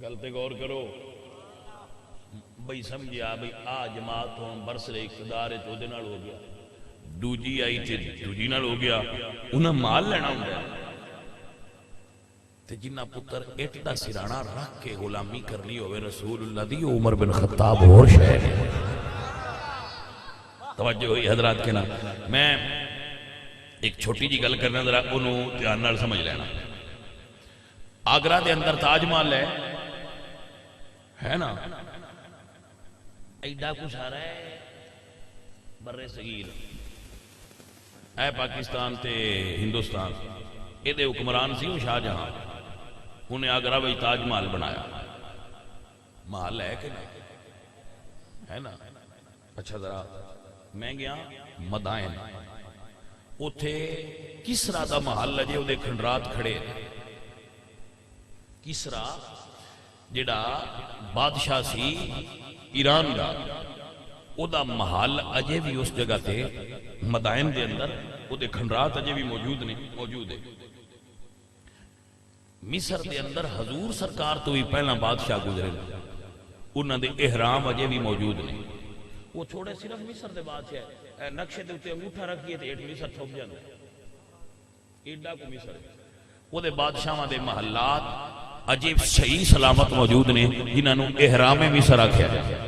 گلتے غور کرو بھئی سمجھیا بھئی آ جماعت ہوں برسر اقتدار تو دے نال ہو گیا دوجی آئی تھی دوجی نال ہو گیا انہیں مال لینا ہوں گیا تے جنہ پتر ایٹ دا سرانہ رکھ کے غلامی کرنی ہوئے رسول اللہ دی عمر بن خطاب اور شہر ہے توجہ ہوئی حضرات کے نام میں ایک چھوٹی جی گل کرنا ذرا انہوں دھیان نال سمجھ لینا آگرہ دے اندر تاج محل ہے نا ایڈا کچھ آ رہا ہے برے صغیر اے پاکستان تے ہندوستان اے دے حکمران سی شاہ جہاں انہیں آگرہ بھئی تاج محل بنایا محل ہے کہ نہیں ہے نا اچھا ذرا میں گیا مدائن اتھے کسرا دا محل لجے وہ دیکھن رات کھڑے کسرا جڑا بادشاہ سی ایران دا او دا محل اجے بھی اس جگہ تے مدائن دے اندر وہ دیکھن رات اجے بھی موجود ہے مصر دے اندر حضور سرکار تو بھی پہلا بادشاہ گزرے انہاں دے احرام اجے بھی موجود نہیں وہ چھوڑے صرف مصر دے بادشاہ نقشے دے اتے انگوٹھا رکھیے تے ایٹ مصر ٹھوک جانا ایڈا کو مصر وہ دے بادشاہاں دے محلات عجیب صحیح سلامت موجود نے جنہاں نو احرام مصر آکھیا جائے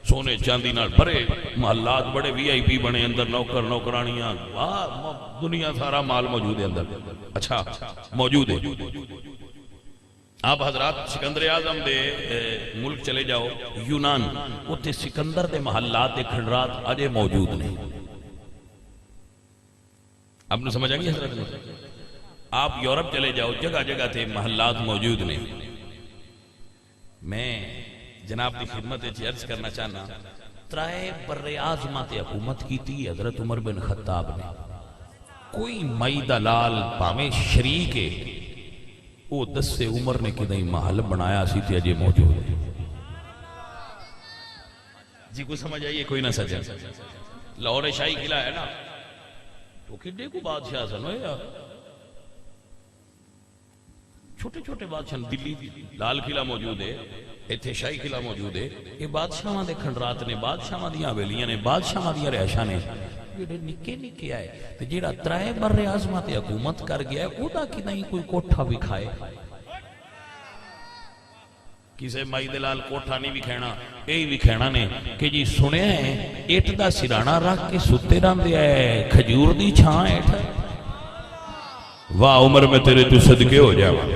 سونے چاندی نال بڑے محلات بڑے وی آئی پی بنے اندر نوکر نوکرانیاں دنیا سارا مال موجود ہے اندر اچھا موجود ہے آپ حضرات سکندر اعظم دے ملک چلے جاؤ یونان اتنے سکندر دے محلات دے کھنڈرات اجے موجود نہیں آپ نے سمجھا گیا حضرت؟ آپ یورپ چلے جاؤ، جگہ جگہ تھے محلات موجود نے. میں جناب کی خدمت عرض کرنا چاہنا، ترائے بر اعظمہ تے حکومت کی تھی حضرت عمر بن خطاب نے. کوئی مائی دا لال پاویں شریک ہے، وہ 10 سے عمر نے کدیں محل بنایا سی تے اجے موجود ہے. جی کو سمجھ آئیے کوئی نہ سجن. لاہور شاہی قلعہ ہے نا، تو کڈے کو بادشاہ سن ہوئے یار، چھوٹے چھوٹے بادشاہ. دلی لال قلعہ موجود ہے، ایتھے شاہی قلعہ موجود ہے. یہ بادشاہاں دے کھنڈرات نے، بادشاہاں دیاں حویلیاں نے، بادشاہاں دیاں رہائشاں نے. جڑے نکے نکے آئے تے جڑا ترائے بر اعظمہ تے حکومت کر گیا ہے، او دا کدیں کوئی کوٹھا بھی کھائے. کسے مائی دلال کوٹھا نہیں بھی کھینا، یہی بھی کھینا نے کہ جی سنے ہیں ایٹ دا سرانہ رکھ کے ستے رہندے ہے، کھجور دی چھاں ایٹ. واہ عمر میں تیرے تو صدقے ہو جاواں.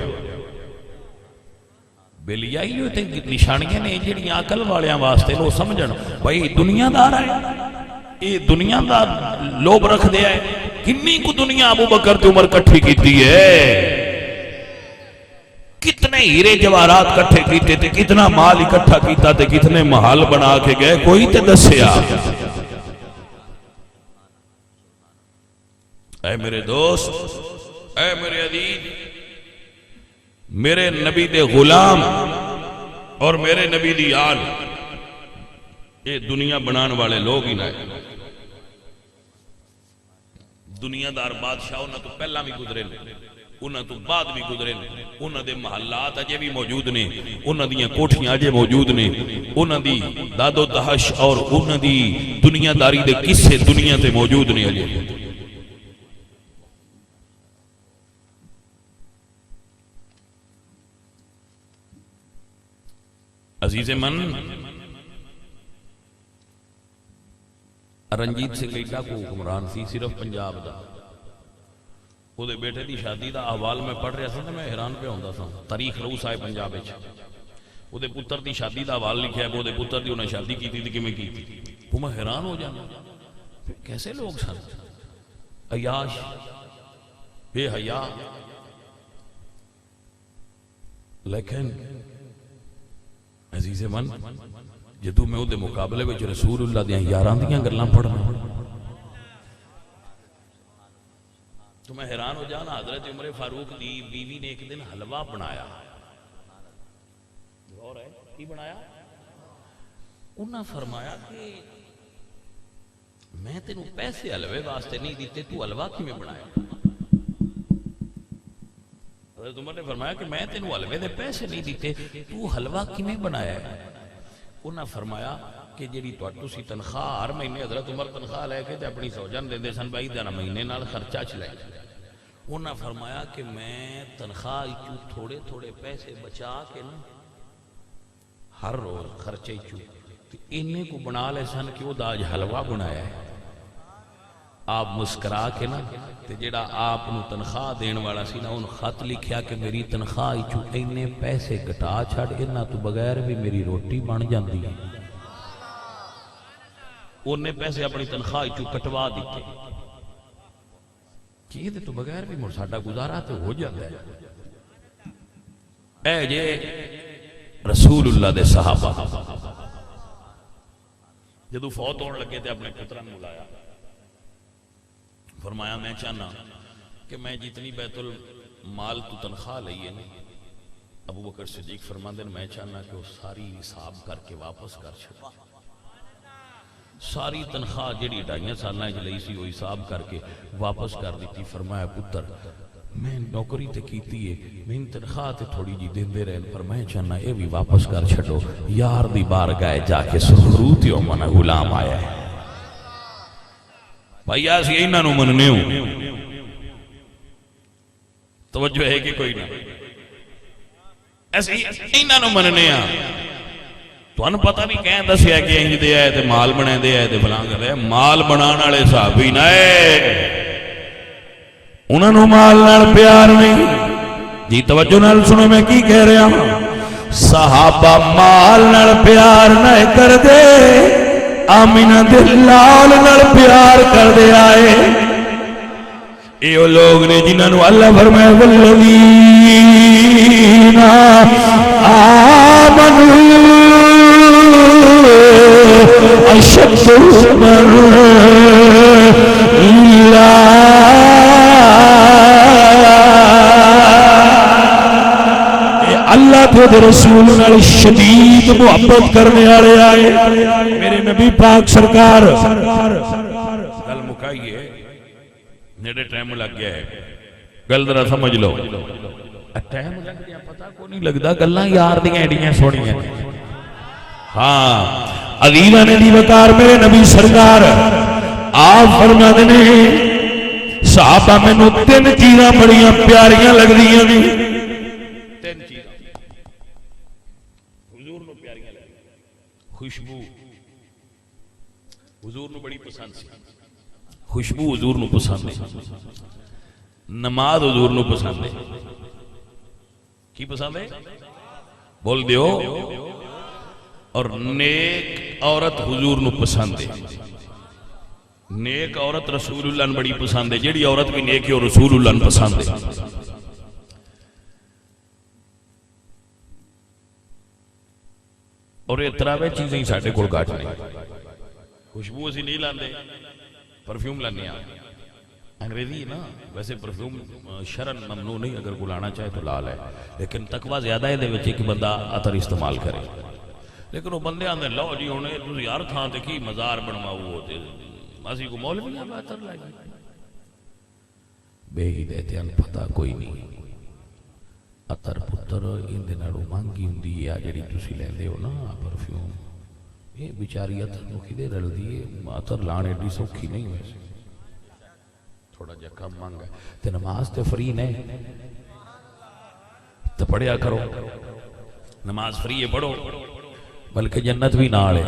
بلی آئی ہوئے تھے نشانیاں نے جڑیاں عقل والیاں واسطے لو سمجھن بھائی دنیا دار ہے، یہ دنیا دار لوب رکھ دیا ہے. کنی کو دنیا ابو بکر تے عمر کٹھی کیتی ہے، کتنے ہیرے جواہرات کٹھے کیتے تھے، کتنا مال اکٹھا کیتا تھے، کتنے محل بنا کے گئے، کوئی تے دسیا. اے میرے دوست، اے میرے عزیز، میرے نبی دے غلام اور میرے نبی دی آل، یہ دنیا بنان والے لوگ ہی نہ. دنیا دار بادشاہ انہاں تو پہلا بھی گزرے، انہاں تو بعد بھی گزرے، انہاں دے محلات اجے بھی موجود نے، انہاں دیاں کوٹھیاں اجے موجود نے، انہاں دی داد و دہش اور انہاں دی دنیا داری دے قصے دنیا تے موجود نے اجے. عزیز من، رنجیت سنگھ ایڈا کو حکمران سی صرف پنجاب دا. وہ دے بیٹے دی شادی دا احوال میں پڑھ رہا تھا تو میں حیران پہ ہوندا تھا. تاریخ روس آئے پنجاب وچ وہ دے پتر دی شادی دا احوال لکھا ہے، وہ دے پتر دی انہیں شادی کی تھی کہ میں کی تھی. وہ میں حیران ہو جانا کیسے لوگ سن، عیاش بے حیا. لیکن عزیز من جدو میں دے مقابلے میں رسول اللہ دیاں یاراں دیاں گلاں پڑھنا تو میں حیران ہو جانا. حضرت عمر فاروق دی بیوی نے ایک دن حلوہ بنایا. غور ہے کی بنایا؟ انہاں فرمایا کہ میں تینوں پیسے حلوے واسطے نہیں دیتے، تو حلوہ کیویں بنایا؟ حضرت عمر نے فرمایا کہ میں تینوں حلوے دے پیسے نہیں دیتے، تو حلوہ کیویں بنایا ہے؟ انہاں فرمایا کہ جیڑی تسی تنخواہ ہر مہینے، حضرت عمر تنخواہ لے کے اپنی سوجن دیندے سن بھائی دن مہینے نال خرچہ چلائے. انہاں فرمایا کہ میں تنخواہ چوں تھوڑے تھوڑے پیسے بچا کے نا ہر روز خرچے چوں انہیں کو بنا لے سن کہ وہ آج حلوہ بنایا ہے. آپ مسکرا کے نا تے جڑا آپ نو تنخواہ دین والا سی نا ان خط لکھیا کہ میری تنخواہ چوں اینے پیسے گٹا چھڑ، انہاں تو بغیر بھی میری روٹی بن جاندی ہے. انہیں پیسے اپنی تنخواہ چوں کٹوا دیتے کہ یہ تو بغیر بھی مرساڈا گزارا تو ہو جاتا ہے. اے جے رسول اللہ دے صحابہ جدو فوت ہونے لگے تھے اپنے پتران ملایا، فرمایا میں چاہنا کہ میں جتنی بیت المال تو تنخواہ لئیے نہیں، ابو بکر صدیق فرماندن میں چاہنا کہ وہ ساری حساب کر کے واپس کر چھڑا. ساری تنخواہ جڑی 2.5 سالہ لئی سی وہ حساب کر کے واپس کر دیتی. فرمایا پتر میں نوکری تے کیتی ہے، میں تنخواہ تے تھوڑی جی دیندے رہن، پر میں چاہنا یہ بھی واپس کر چھڑو. یار دی بارگاہ جا کے سخروتی او من غلام آیا ہے. بھائی آسی انہاں نو مننے ہوں، توجہ ہے کہ کوئی نہیں؟ ایسے انہاں نو مننے ہاں تو ان پتہ نہیں کہیں دسیا کہ انج دے آئے تے مال بنے دے آئے تے بلان کر رہے مال بنان والے صحابی نہ انہاں نو مال نال پیار نہیں. جی توجہ نال سنو میں کی کہہ رہا ہوں. صحابہ مال نال پیار نہ کر دے، آمینہ دے لال نال پیار کر دے آئے. یہ وہ لوگ نے جنہوں اللہ فرمایا والذین آمنوا اشد حبا للہ. اللہ کے رسول نال شدید محبت کرنے والے آئے میرے نبی پاک سرکار. گل مکائیے نیڑے ٹائم لگ گیا ہے گل ذرا سمجھ لو. ٹائم لگ گیا پتہ کو نہیں لگتا گلاں یار دیاں ایڈیاں سونیاں. ہاں عزیزاں نے دی وقار میرے نبی سرکار آپ فرماتے نے صحابہ مینوں تین چیزاں بڑیاں پیاریاں لگدیاں نے. تین چیزاں حضور نو پیاریاں لگدیاں. خوشبو حضور نو بڑی پسند سی. خوشبو حضور نو پسند ہے. نماز حضور نو پسند ہے. کی پسند ہے بول دیو. اور نیک عورت حضور نو پسند ہے. نیک عورت رسول اللہ نو بڑی پسند ہے. جیڑی عورت بھی نیک ہے اور رسول اللہ نو پسند ہے. اور یہ تراوے چیزیں ہی ساڑھے کول گاٹ نہیں. خوشبو اسی نہیں لاندے پرفیوم لانے آ انگریزی نا. ویسے پرفیوم شرن ممنوع نہیں اگر کو لانا چاہے تو لال ہے لیکن تقوی زیادہ ہے دے وچے کہ بندہ عطر استعمال کرے. لیکن وہ بندے آندے لو جی ہونے تسی ہر تھان تے کی مزار بنواؤ ہوتے اسی کو مولوی آ عطر لائے بے ہی دیتے ان پتہ کوئی نہیں. عطر پتر ان دے نالوں مانگی ہوندی ہے جڑی تسی لیندے ہو نا پرفیوم یہ بیچاری عطر نو کدے رل دی. عطر لانے ایڈی سوکھی نہیں ویسے تھوڑا جا کم مانگا ہے. تے نماز تے فری نے تو پڑھیا کرو. نماز فری ہے پڑھو بلکہ جنت بھی نال ہے.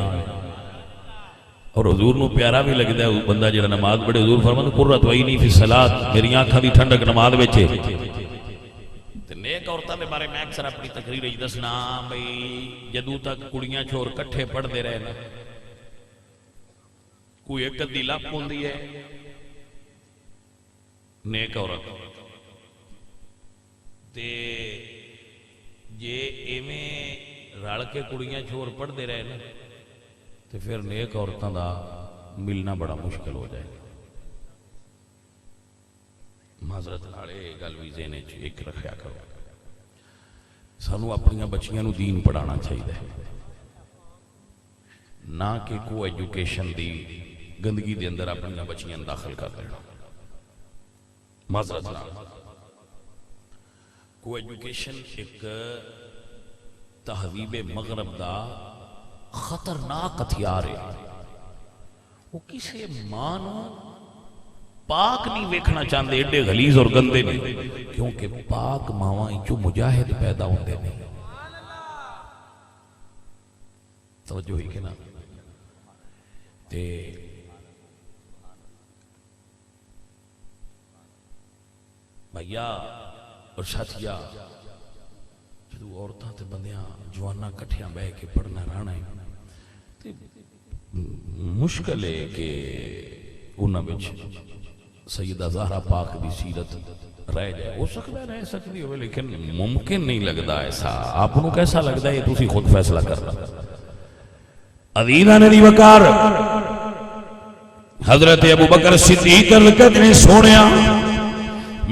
اور حضور نو پیارا بھی لگتا ہے بندہ جڑا نماز پڑھے. حضور فرماتے قرۃ عینی فی الصلاۃ میری آنکھاں دی ٹھنڈک نماز وچ ہے. تے نیک عورتاں دے بارے میں اکثر اپنی تقریر وچ دسنا بھئی جدوں تک کڑیاں چھور کٹھے پڑھدے رہے نا کوئی ایک ادی لپ ہوندی ہے نیک عورت تے جے ایویں رل کے کڑیاں چھور پڑھدے رہے نا تے پھر نیک عورتاں دا ملنا بڑا مشکل ہو جائے گا. معذرت نالے گل بھی ذہن وچ ایک رکھیا کرو. سانو اپنی بچیاں نو دین پڑھانا چاہیے نہ کہ کو ایجوکیشن دی گندگی دے اندر اپنی بچیاں داخل کر دینا. معذرت نال کو ایجوکیشن ایک تہذیب مغرب دا خطرناک ہتھیار ہے. وہ کسی ماں نو پاک نہیں ویکھنا چاہتے ایڈے غلیظ اور گندے نہیں کیونکہ پاک ماواں جو مجاہد پیدا ہوندے نہیں. توجہ ہی کہ نا. تے بھائیا اور ساتھیا جدو عورتاں تے بندیاں جوانا کٹھیاں بہ کے پڑھنا رہنا ہے تے مشکل ہے کہ انہاں وچ سیدہ زہرا پاک دی سیرت رہ جائے. ہو سکتا ہے رہ سکتی ہوئے لیکن ممکن نہیں لگتا ایسا. آپ کو کیسا لگتا ہے یہ تسی خود فیصلہ کرنا. عزیزاں نے وقار حضرت ابو بکر صدیق رضی نے سونیا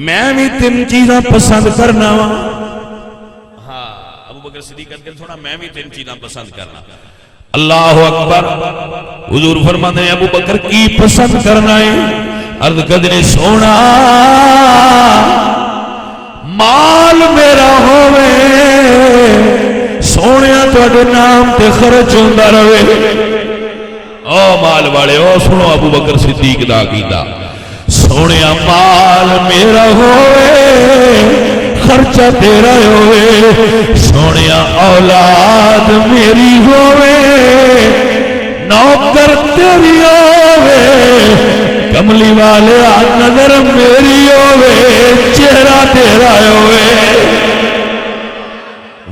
میں بھی تین چیزاں پسند کرنا وا. ہاں ابو بکر صدیق رضی سونا میں بھی تین چیزاں پسند کرنا. اللہ اکبر. حضور فرماتے ہیں ابو بکر کی پسند کرنا ہے. عرض کدنے سونا مال میرا ہوئے سونیا تواڈے نام تے خرچ ہوندا رہے. او مال والے او سنو ابو بکر صدیق دا عقیدہ. سونیا مال میرا ہوئے خرچہ تیرا ہوئے. سونیا اولاد میری ہوئے نوکر تیری ہوئے. کملی والے نظر میری ہوئے چہرہ تیرا ہوئے.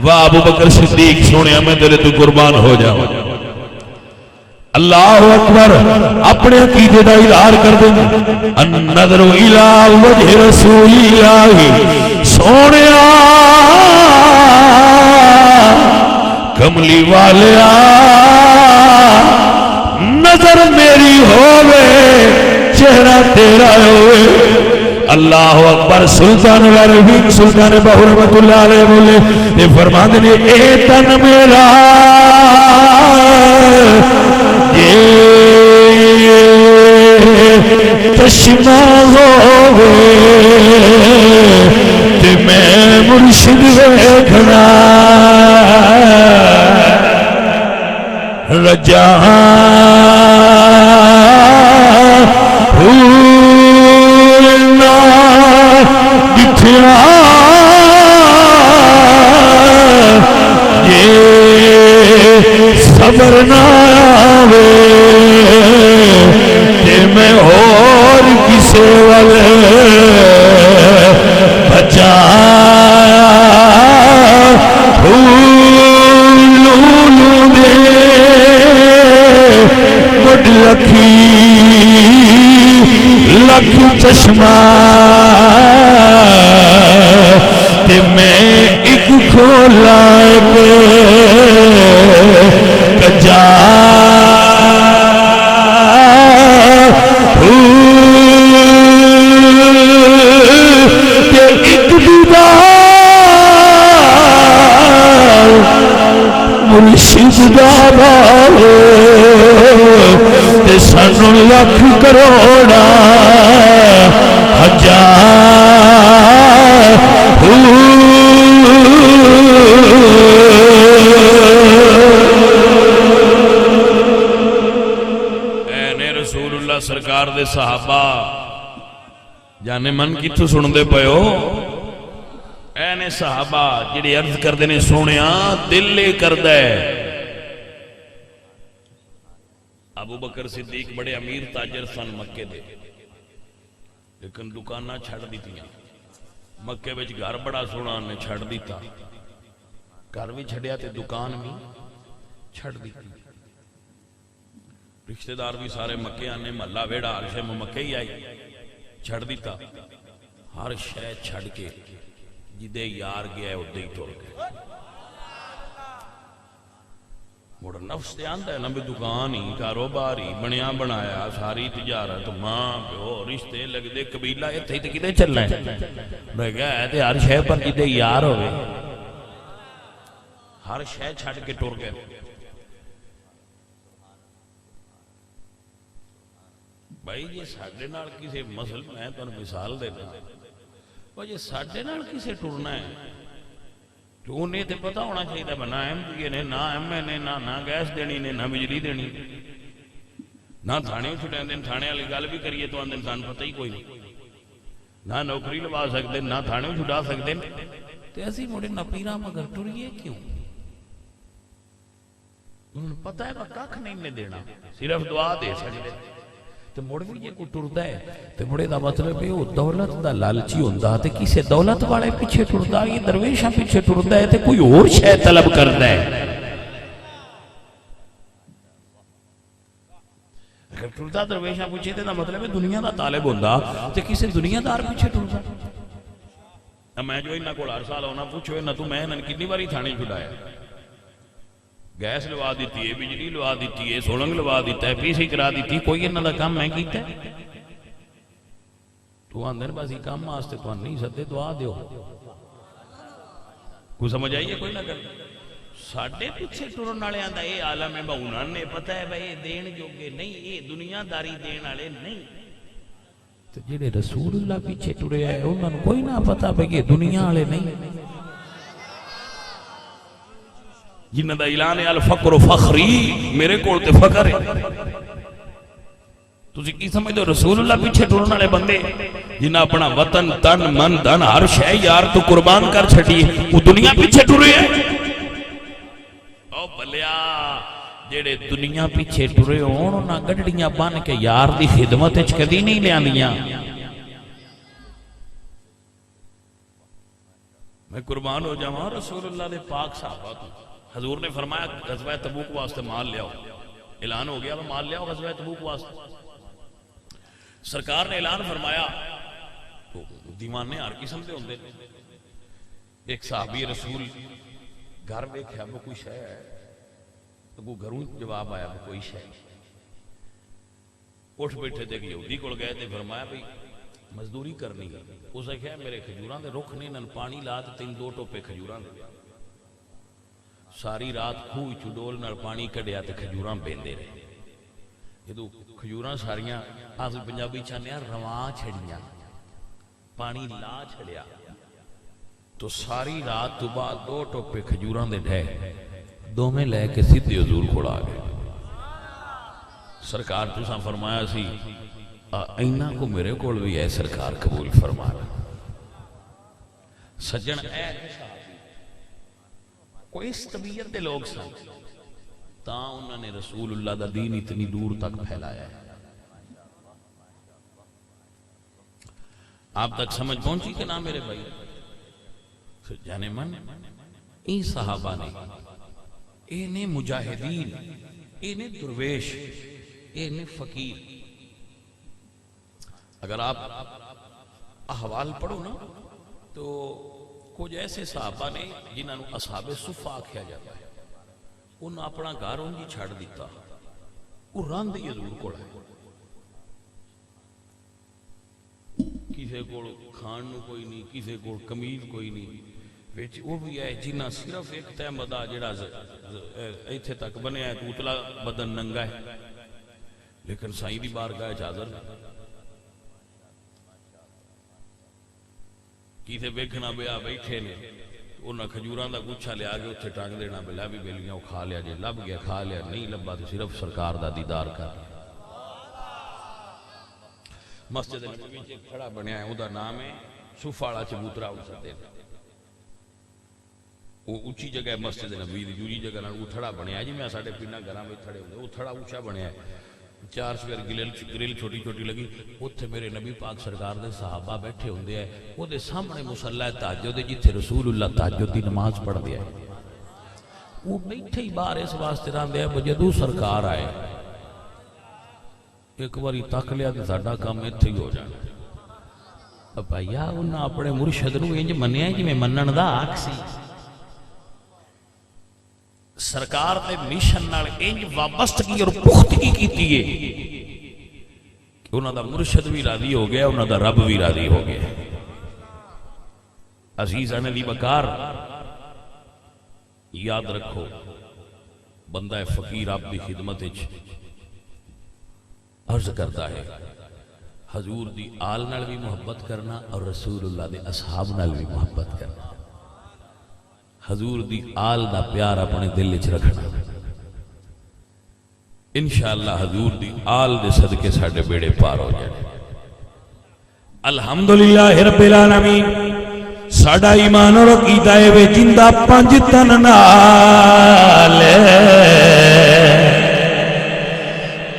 واہ ابو بکر صدیق سونیا میں تیرے تو قربان ہو جاؤں. اللہ اکبر اپنے عقیدے دا اظہار کر دیں النظر الی وجہ رسول اللہ سونیا کملی والیا نظر میری ہووے چہرہ تیرا ہوئے اللہ اکبر سلطان العارفین سلطان بہو رحمت اللہ علیہ بولے یہ فرماتے نے اے تن میرا یہ چشمہ ہوئے تے میں مرشد ویکھنا رجا دکھیا یہ صبر نہ آوے کہ میں اور کسے والے بچا لولو دے مڈ لکھی لکھ چشمہ تے میں ایک کھولا کجا تے ایک دیدار مرشد دا بھالے تے سانو لکھ کروڑا ہزار اینے رسول اللہ سرکار دے صحابہ جانے من کتھو سن دے پئے ہو اینے صحابہ جڑے عرض کر دینے سونیا دل لے کر دے ابو بکر صدیق بڑے امیر تاجر سن مکے دے لیکن دکانہ چھڑ دیتیاں مکے وچ گھر بڑا سونا نے چھڑ دیتا گھر بھی چھڑیا تے دکان بھی چھڑ دیتی رشتہ دار بھی سارے مکے آنے محلہ ویڑا ہر شے مکے ہی آئی چھڑ دیتا ہر شے چھڑ کے جدے یار گیا ہے ادھے ہی ٹور گئے موڑا نفس تے آندہ ہے نا بھی دکان ہی کاروبار ہی بنیا بنایا ساری تجارت ماں پیو رشتے لگ دے قبیلہ یہ تھی تے کدے چل رہے ہیں میں کہا ہے تے ہر شے پر جدے یار ہوئے ہر شے چھڑ کے ٹور گئے بھائی یہ ساڑھے نال کسے مسئل میں تو مثال دے دیں وہ یہ ساڑھے نال کسے ٹورنا ہے تو انہیں تے پتہ ہونا چاہیے نہ ایم پی نے نہ ایم اے نے نہ گیس دینی نے نہ بجلی دینی نہ تھانے چھٹیں دن تھانے والی گل بھی کریے تو اندر انسان پتہ ہی کوئی نہیں نہ نوکری لوا سکتے نہ تھانے چھٹا سکتے تے اسی موڑے نہ پیرا مگر ٹریے کیوں انہوں نے پتہ ہے وہ کاکھ نہیں نے دینا صرف دعا دے سکتے تو مڑ بھی یہ کوئی ٹردا ہے تو مڑے دا مطلب ہے وہ دولت دا لالچی ہوندا تے کسے دولت والے پیچھے ٹردا یہ درویشاں پیچھے ٹردا ہے تے کوئی اور شے طلب کردا ہے اگر ٹردا درویشاں پیچھے تے دا مطلب ہے دنیا دا طالب ہوندا تے کسے دنیا دار پیچھے ٹردا اب میں جو انہاں کول ہر سال ہونا پوچھو نہ تو میں انہاں کتنی باری تھانے چھڈایا گیس لوا دیتی ہے بجلی لوا دیتی ہے سولنگ لوا دیتا ہے پی سی کرا دیتی ہے کوئی انہاں دا کام میں کیتا ہے تو اندر بس یہ کام واسطے تو نہیں سدے دعا دیو کوئی سمجھ آئیے کوئی نہ کر ساڈے پیچھے ٹرن والے آندا اے عالم ہے انہاں نے پتہ ہے بھائی دین جوگے نہیں اے دنیا داری دین والے نہیں تو جڑے رسول اللہ پیچھے ٹرے آئے انہاں نوں کوئی نہ پتہ بھائی یہ دنیا والے نہیں جنہ دا اعلان ہے الفقر فخری میرے کول تے فخر ہے تسی کی سمجھ دو رسول اللہ پیچھے ٹرن والے بندے جنہ اپنا وطن تن من دن ہر شے یار تو قربان کر چھٹی وہ دنیا پیچھے ٹرے ہیں او بھلیا جڑے دنیا پیچھے ٹرے ہون نہ گڈڑیاں بن کے یار دی خدمت وچ کدی نہیں لیاندیاں میں قربان ہو جاواں رسول اللہ دے پاک صحابہ تو حضور نے فرمایا غزوہ تبوک واسطے مال لیاؤ اعلان ہو گیا وہ مال لیا غزوہ تبوک واسطے. سرکار نے اعلان فرمایا تو دیوانے ہر قسم کے ہوندے. ایک صحابی رسول گھر ویکھیا وہ کوئی شے ہے تو گھروں جواب آیا وہ کوئی شے. اٹھ بیٹھے تے یہودی کول گئے تے فرمایا بھئی مزدوری کرنی ہے. اس نے کہا میرے کھجوراں دے رخ نے انہاں پانی لا تے 2 ٹوپے کھجوراں دے. ساری رات خوہ چ ڈول نال پانی کڈیا تے کھجوراں بیندے رہے. جدوں کھجوراں ساریاں آس پنجابی چاہنے رواں چھڑیاں پانی لا چھڑیا تو ساری رات تو بعد 2 ٹوپے کھجوراں دے ڈھے دوویں لے کے سیدھے حضور کول آ گئے. سرکار تساں فرمایا سی اینا کو میرے کول بھی ہے سرکار قبول فرمانا. سجن اے کوئی اس طبیعت دے لوگ سن تاں انہوں نے رسول اللہ دا دین اتنی دور تک پھیلایا ہے. آپ تک سمجھ پہنچی کہ نہ میرے بھائی؟ جانے من این صحابہ نے اینے مجاہدین اینے درویش اینے فقیر. اگر آپ احوال پڑھو نا تو کچھ ایسے صحابہ نے جنہاں نو اصحاب صفہ آکھیا جاتا ہے انہاں اپنا گھر انجی چھڑ دیتا وہ راند ہی حضور کو ہے. کسے کو کھان نو کوئی نہیں کسے کو کمیز کوئی نہیں ویچ وہ بھی ہے جنہاں صرف ایک تحمدہ جڑا ایتھے تک بنے ہے تو اتلا بدن ننگا ہے لیکن سائیں دی بارگاہ حاضر کسے ویکھنا بیا بیٹھے نے انہاں کھجوراں دا گچھا لے آگے اتھے ٹانگ دینا بلا بھی بیلیاں وہ کھا لیا جے لب گیا کھا لیا نہیں لبا تو صرف سرکار دا دیدار کر. مسجد نبوی چ کھڑا بنیا ہے ادا نام ہے صفاڑا چبوترا اسدے. وہ اونچی جگہ ہے مسجد نبوی دی دوری جگہ نال اٹھڑا بنیا جی میں ساڈے پنڈاں گھراں وچ کھڑے ہوندے اٹھڑا اونچا بنیا ہے 4 سویر گرل چھوٹی چھوٹی لگی اتھے میرے نبی پاک سرکار دے صحابہ بیٹھے ہوندے ہیں وہ دے سامنے مصلی تہجد جتھے رسول اللہ تہجد دی نماز پڑھ دیا ہے وہ بیٹھے ہی باہر اس واسطے راندے ہیں جدوں سرکار آئے ایک باری تک لیا کہ ساڈا کام ایتھے ہی ہو جانا. بھائیا انہاں اپنے مرشد نو انج منیا جویں منن دا حق سی. سرکار دے مشن نال انج وابستگی اور پختگی کیتی ہے کہ انہاں دا مرشد بھی راضی ہو گیا انہاں دا رب بھی راضی ہو گیا. عزیزاں علی بکار یاد رکھو بندہ فقیر آپ دی خدمت وچ عرض کرتا ہے حضور دی آل نال بھی محبت کرنا اور رسول اللہ دے اصحاب نال بھی محبت کرنا. حضور دی آل دا پیار اپنے دل وچ رکھنا. انشاءاللہ حضور دی آل دے صدقے ساڈے بیڑے پار ہو جانے. الحمدللہ رب العالمین ساڈا ایمان اور عقیدہ ہے جندہ 5 تن نال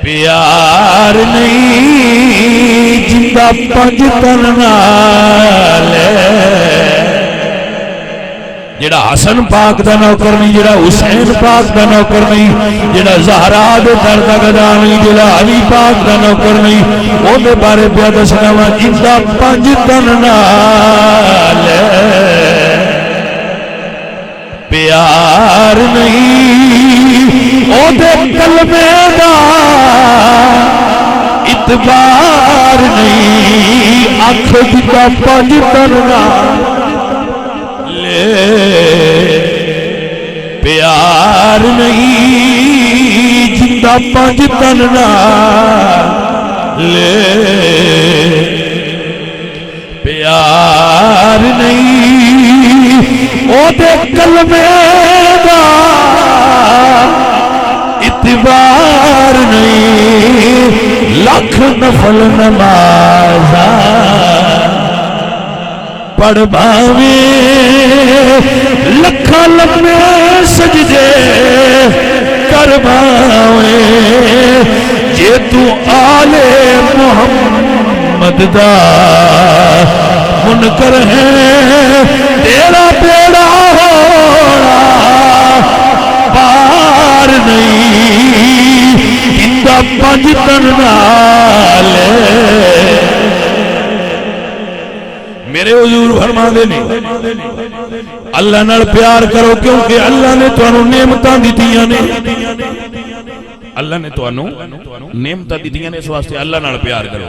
پیار نہیں جندہ 5 تن نال جڑا حسن پاک دا نوکر نہیں جڑا حسین پاک دا نوکر نہیں جڑا زہرا دے در دا گدا نہیں جڑا علی پاک دا نوکر نہیں او دے بارے پیا دسنا وا جندا 5 تن نال پیار نہیں او دے کلمے دا اعتبار نہیں اکھ جندا 5 تن نال پیار نہیں جندا 5 تن نال پیار نہیں او دے کلمے دا اعتبار نہیں لکھ نفل نمازاں پڑھ باویں لکھاں لمے سجدے کر باویں جے تو آل محمد دا منکر ہے تیرا بیڑا ہونا پار نہیں پنج تن نال میرے حضور فرما دے نے اللہ نال پیار کرو کیونکہ اللہ نے تانوں نعمتاں دتیاں نے اللہ نے تانوں نعمتاں دتیاں نے اس واسطے اللہ نال پیار کرو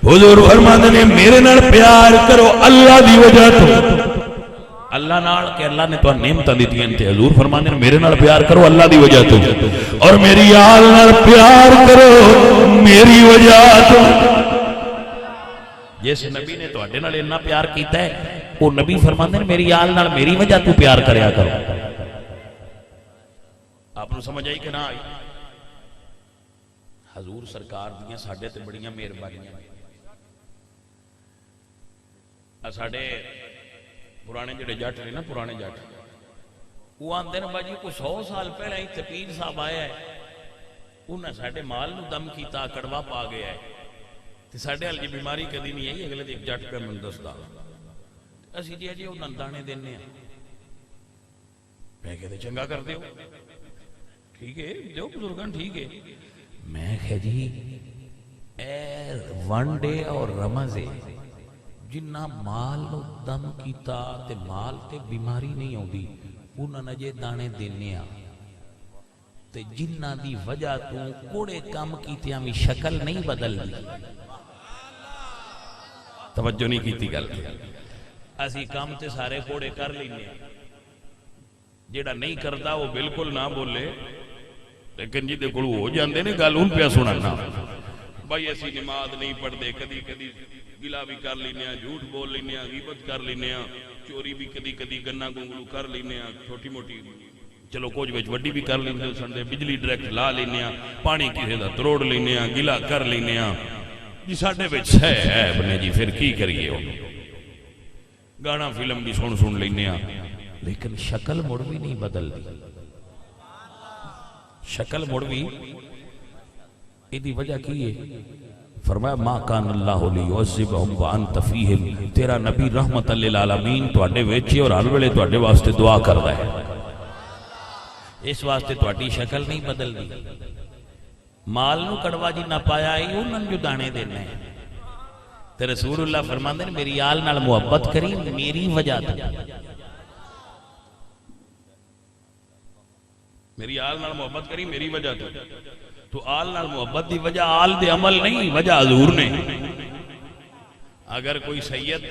حضور فرما دے نے میرے نال پیار کرو اللہ دی وجہ تو اللہ نال کہ اللہ نے تو نعمتاں دتیاں تے حضور فرماندے نے میرے نال پیار کرو اللہ دی وجہ تو اور میری آل نال پیار کرو میری وجہ تو جس نبی نے تواڈے نال اتنا پیار کیتا ہے وہ نبی فرماندے نے میری آل نال میری وجہ تو پیار کریا کرو آپ نو سمجھ آئی کہ نہ آئی حضور سرکار دیاں ساڈے تے بڑیاں مہربانیاں ساڈے پرانے جڑے جٹ نے نا پرانے جٹ وہ آندے نے باجی کوئی 100 سال پہلے اتنے پیر صاحب آیا ہے انہیں ساڈے مال نو دم کیتا کڑوا پا گیا ہے تے ساڈے ہل جی بیماری کدی نہیں آئی اگلے ایک جٹ پہ من دسدا اسی جی جی انہاں دانے دینے ہیں میں کہتے چنگا کر دیو ٹھیک ہے دیو بزرگاں ٹھیک ہے میں کہ جی اے ون ڈے اور رمضے جنہ مال نو دم کیتا تے مال تے بیماری نہیں ہوندی انہاں نے جے دانے دینے آ تے جنہ دی وجہ تو کوڑے کام کیتیاں بھی شکل نہیں بدل دی توجہ نہیں کیتی گل اسی کام تے سارے کوڑے کر لینے جیڑا نہیں کردا وہ بالکل نہ بولے لیکن جی دے کول ہو جاندے نے گل ان پہ سنانا بھائی اسی نماز نہیں پڑھتے کدی کدی گلا بھی کر لینے جھوٹ بول لینے غیبت کر لینے چوری بھی کدی کدی گنا گونگلو کر لینے چھوٹی موٹی چلو کچھ وچ وڈی بھی کر لینے سنڈے بجلی ڈائریکٹ لا لینے پانی کسے دا تروڑ لینے گلا کر لینے جی ساڈے وچ ہے بنے جی پھر کی کریے گانا فلم بھی سن لینے لیکن شکل مڑ بھی نہیں بدل دی شکل مڑ بھی ایدی وجہ کی ہے فرمایا ما کان اللہ لیعذبہم وانت فیہم تیرا نبی رحمت للعالمین تواڈے وچ اور ہر ویلے تواڈے واسطے دعا کردا ہے اس واسطے تواڈی شکل نہیں بدل دی مال نو کڑوا جی نہ پایا ہی انہاں جو دانے دینا ہے تے رسول اللہ فرماندے نے میری آل نال محبت کری میری وجہ تو میری آل نال محبت کری میری وجہ تو آل نال محبت دی وجہ آل دے عمل نہیں وجہ حضور نے اگر کوئی سید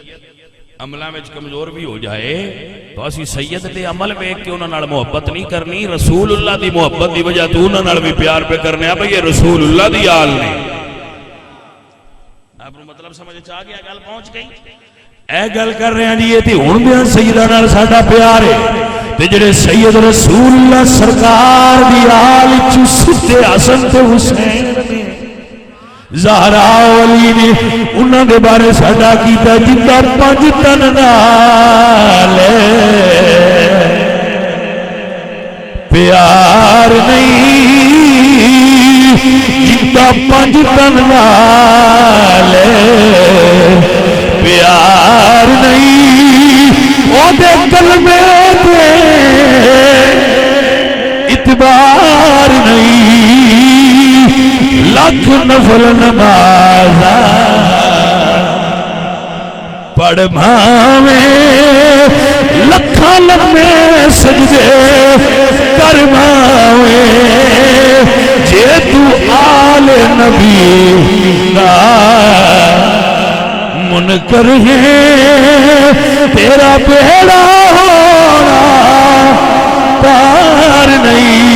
عملہ میں کمزور بھی ہو جائے تو اسی سید دے عمل میں کہ انہاں نال محبت نہیں کرنی رسول اللہ دی محبت دی وجہ تو انہاں نال بھی پیار پہ کرنے ہیں بھئی یہ رسول اللہ دی آل نے آپ نے مطلب سمجھ چاہ گیا گل پہنچ گئی اے گل کر رہے ہیں جی یہ تھی ہون بیان سیدہ نال ساڈا پیار ہے تے جڑے سید رسول اللہ سرکار دی آل چو ستے حسن تے حسین نے زہرا علی نے انہاں دے بارے ساڈا کیتا جندا پنج تن نال پیار نہیں جندا پنج تن نال پیار نہیں او دے کلمے دے اعتبار نہیں لاکھ نفل نماز پڑھ بھاویں لکھاں لمے سجدے کر بھاویں جے تو آل نبی نا منکر ہے تیرا بیڑا ہونا پار نہیں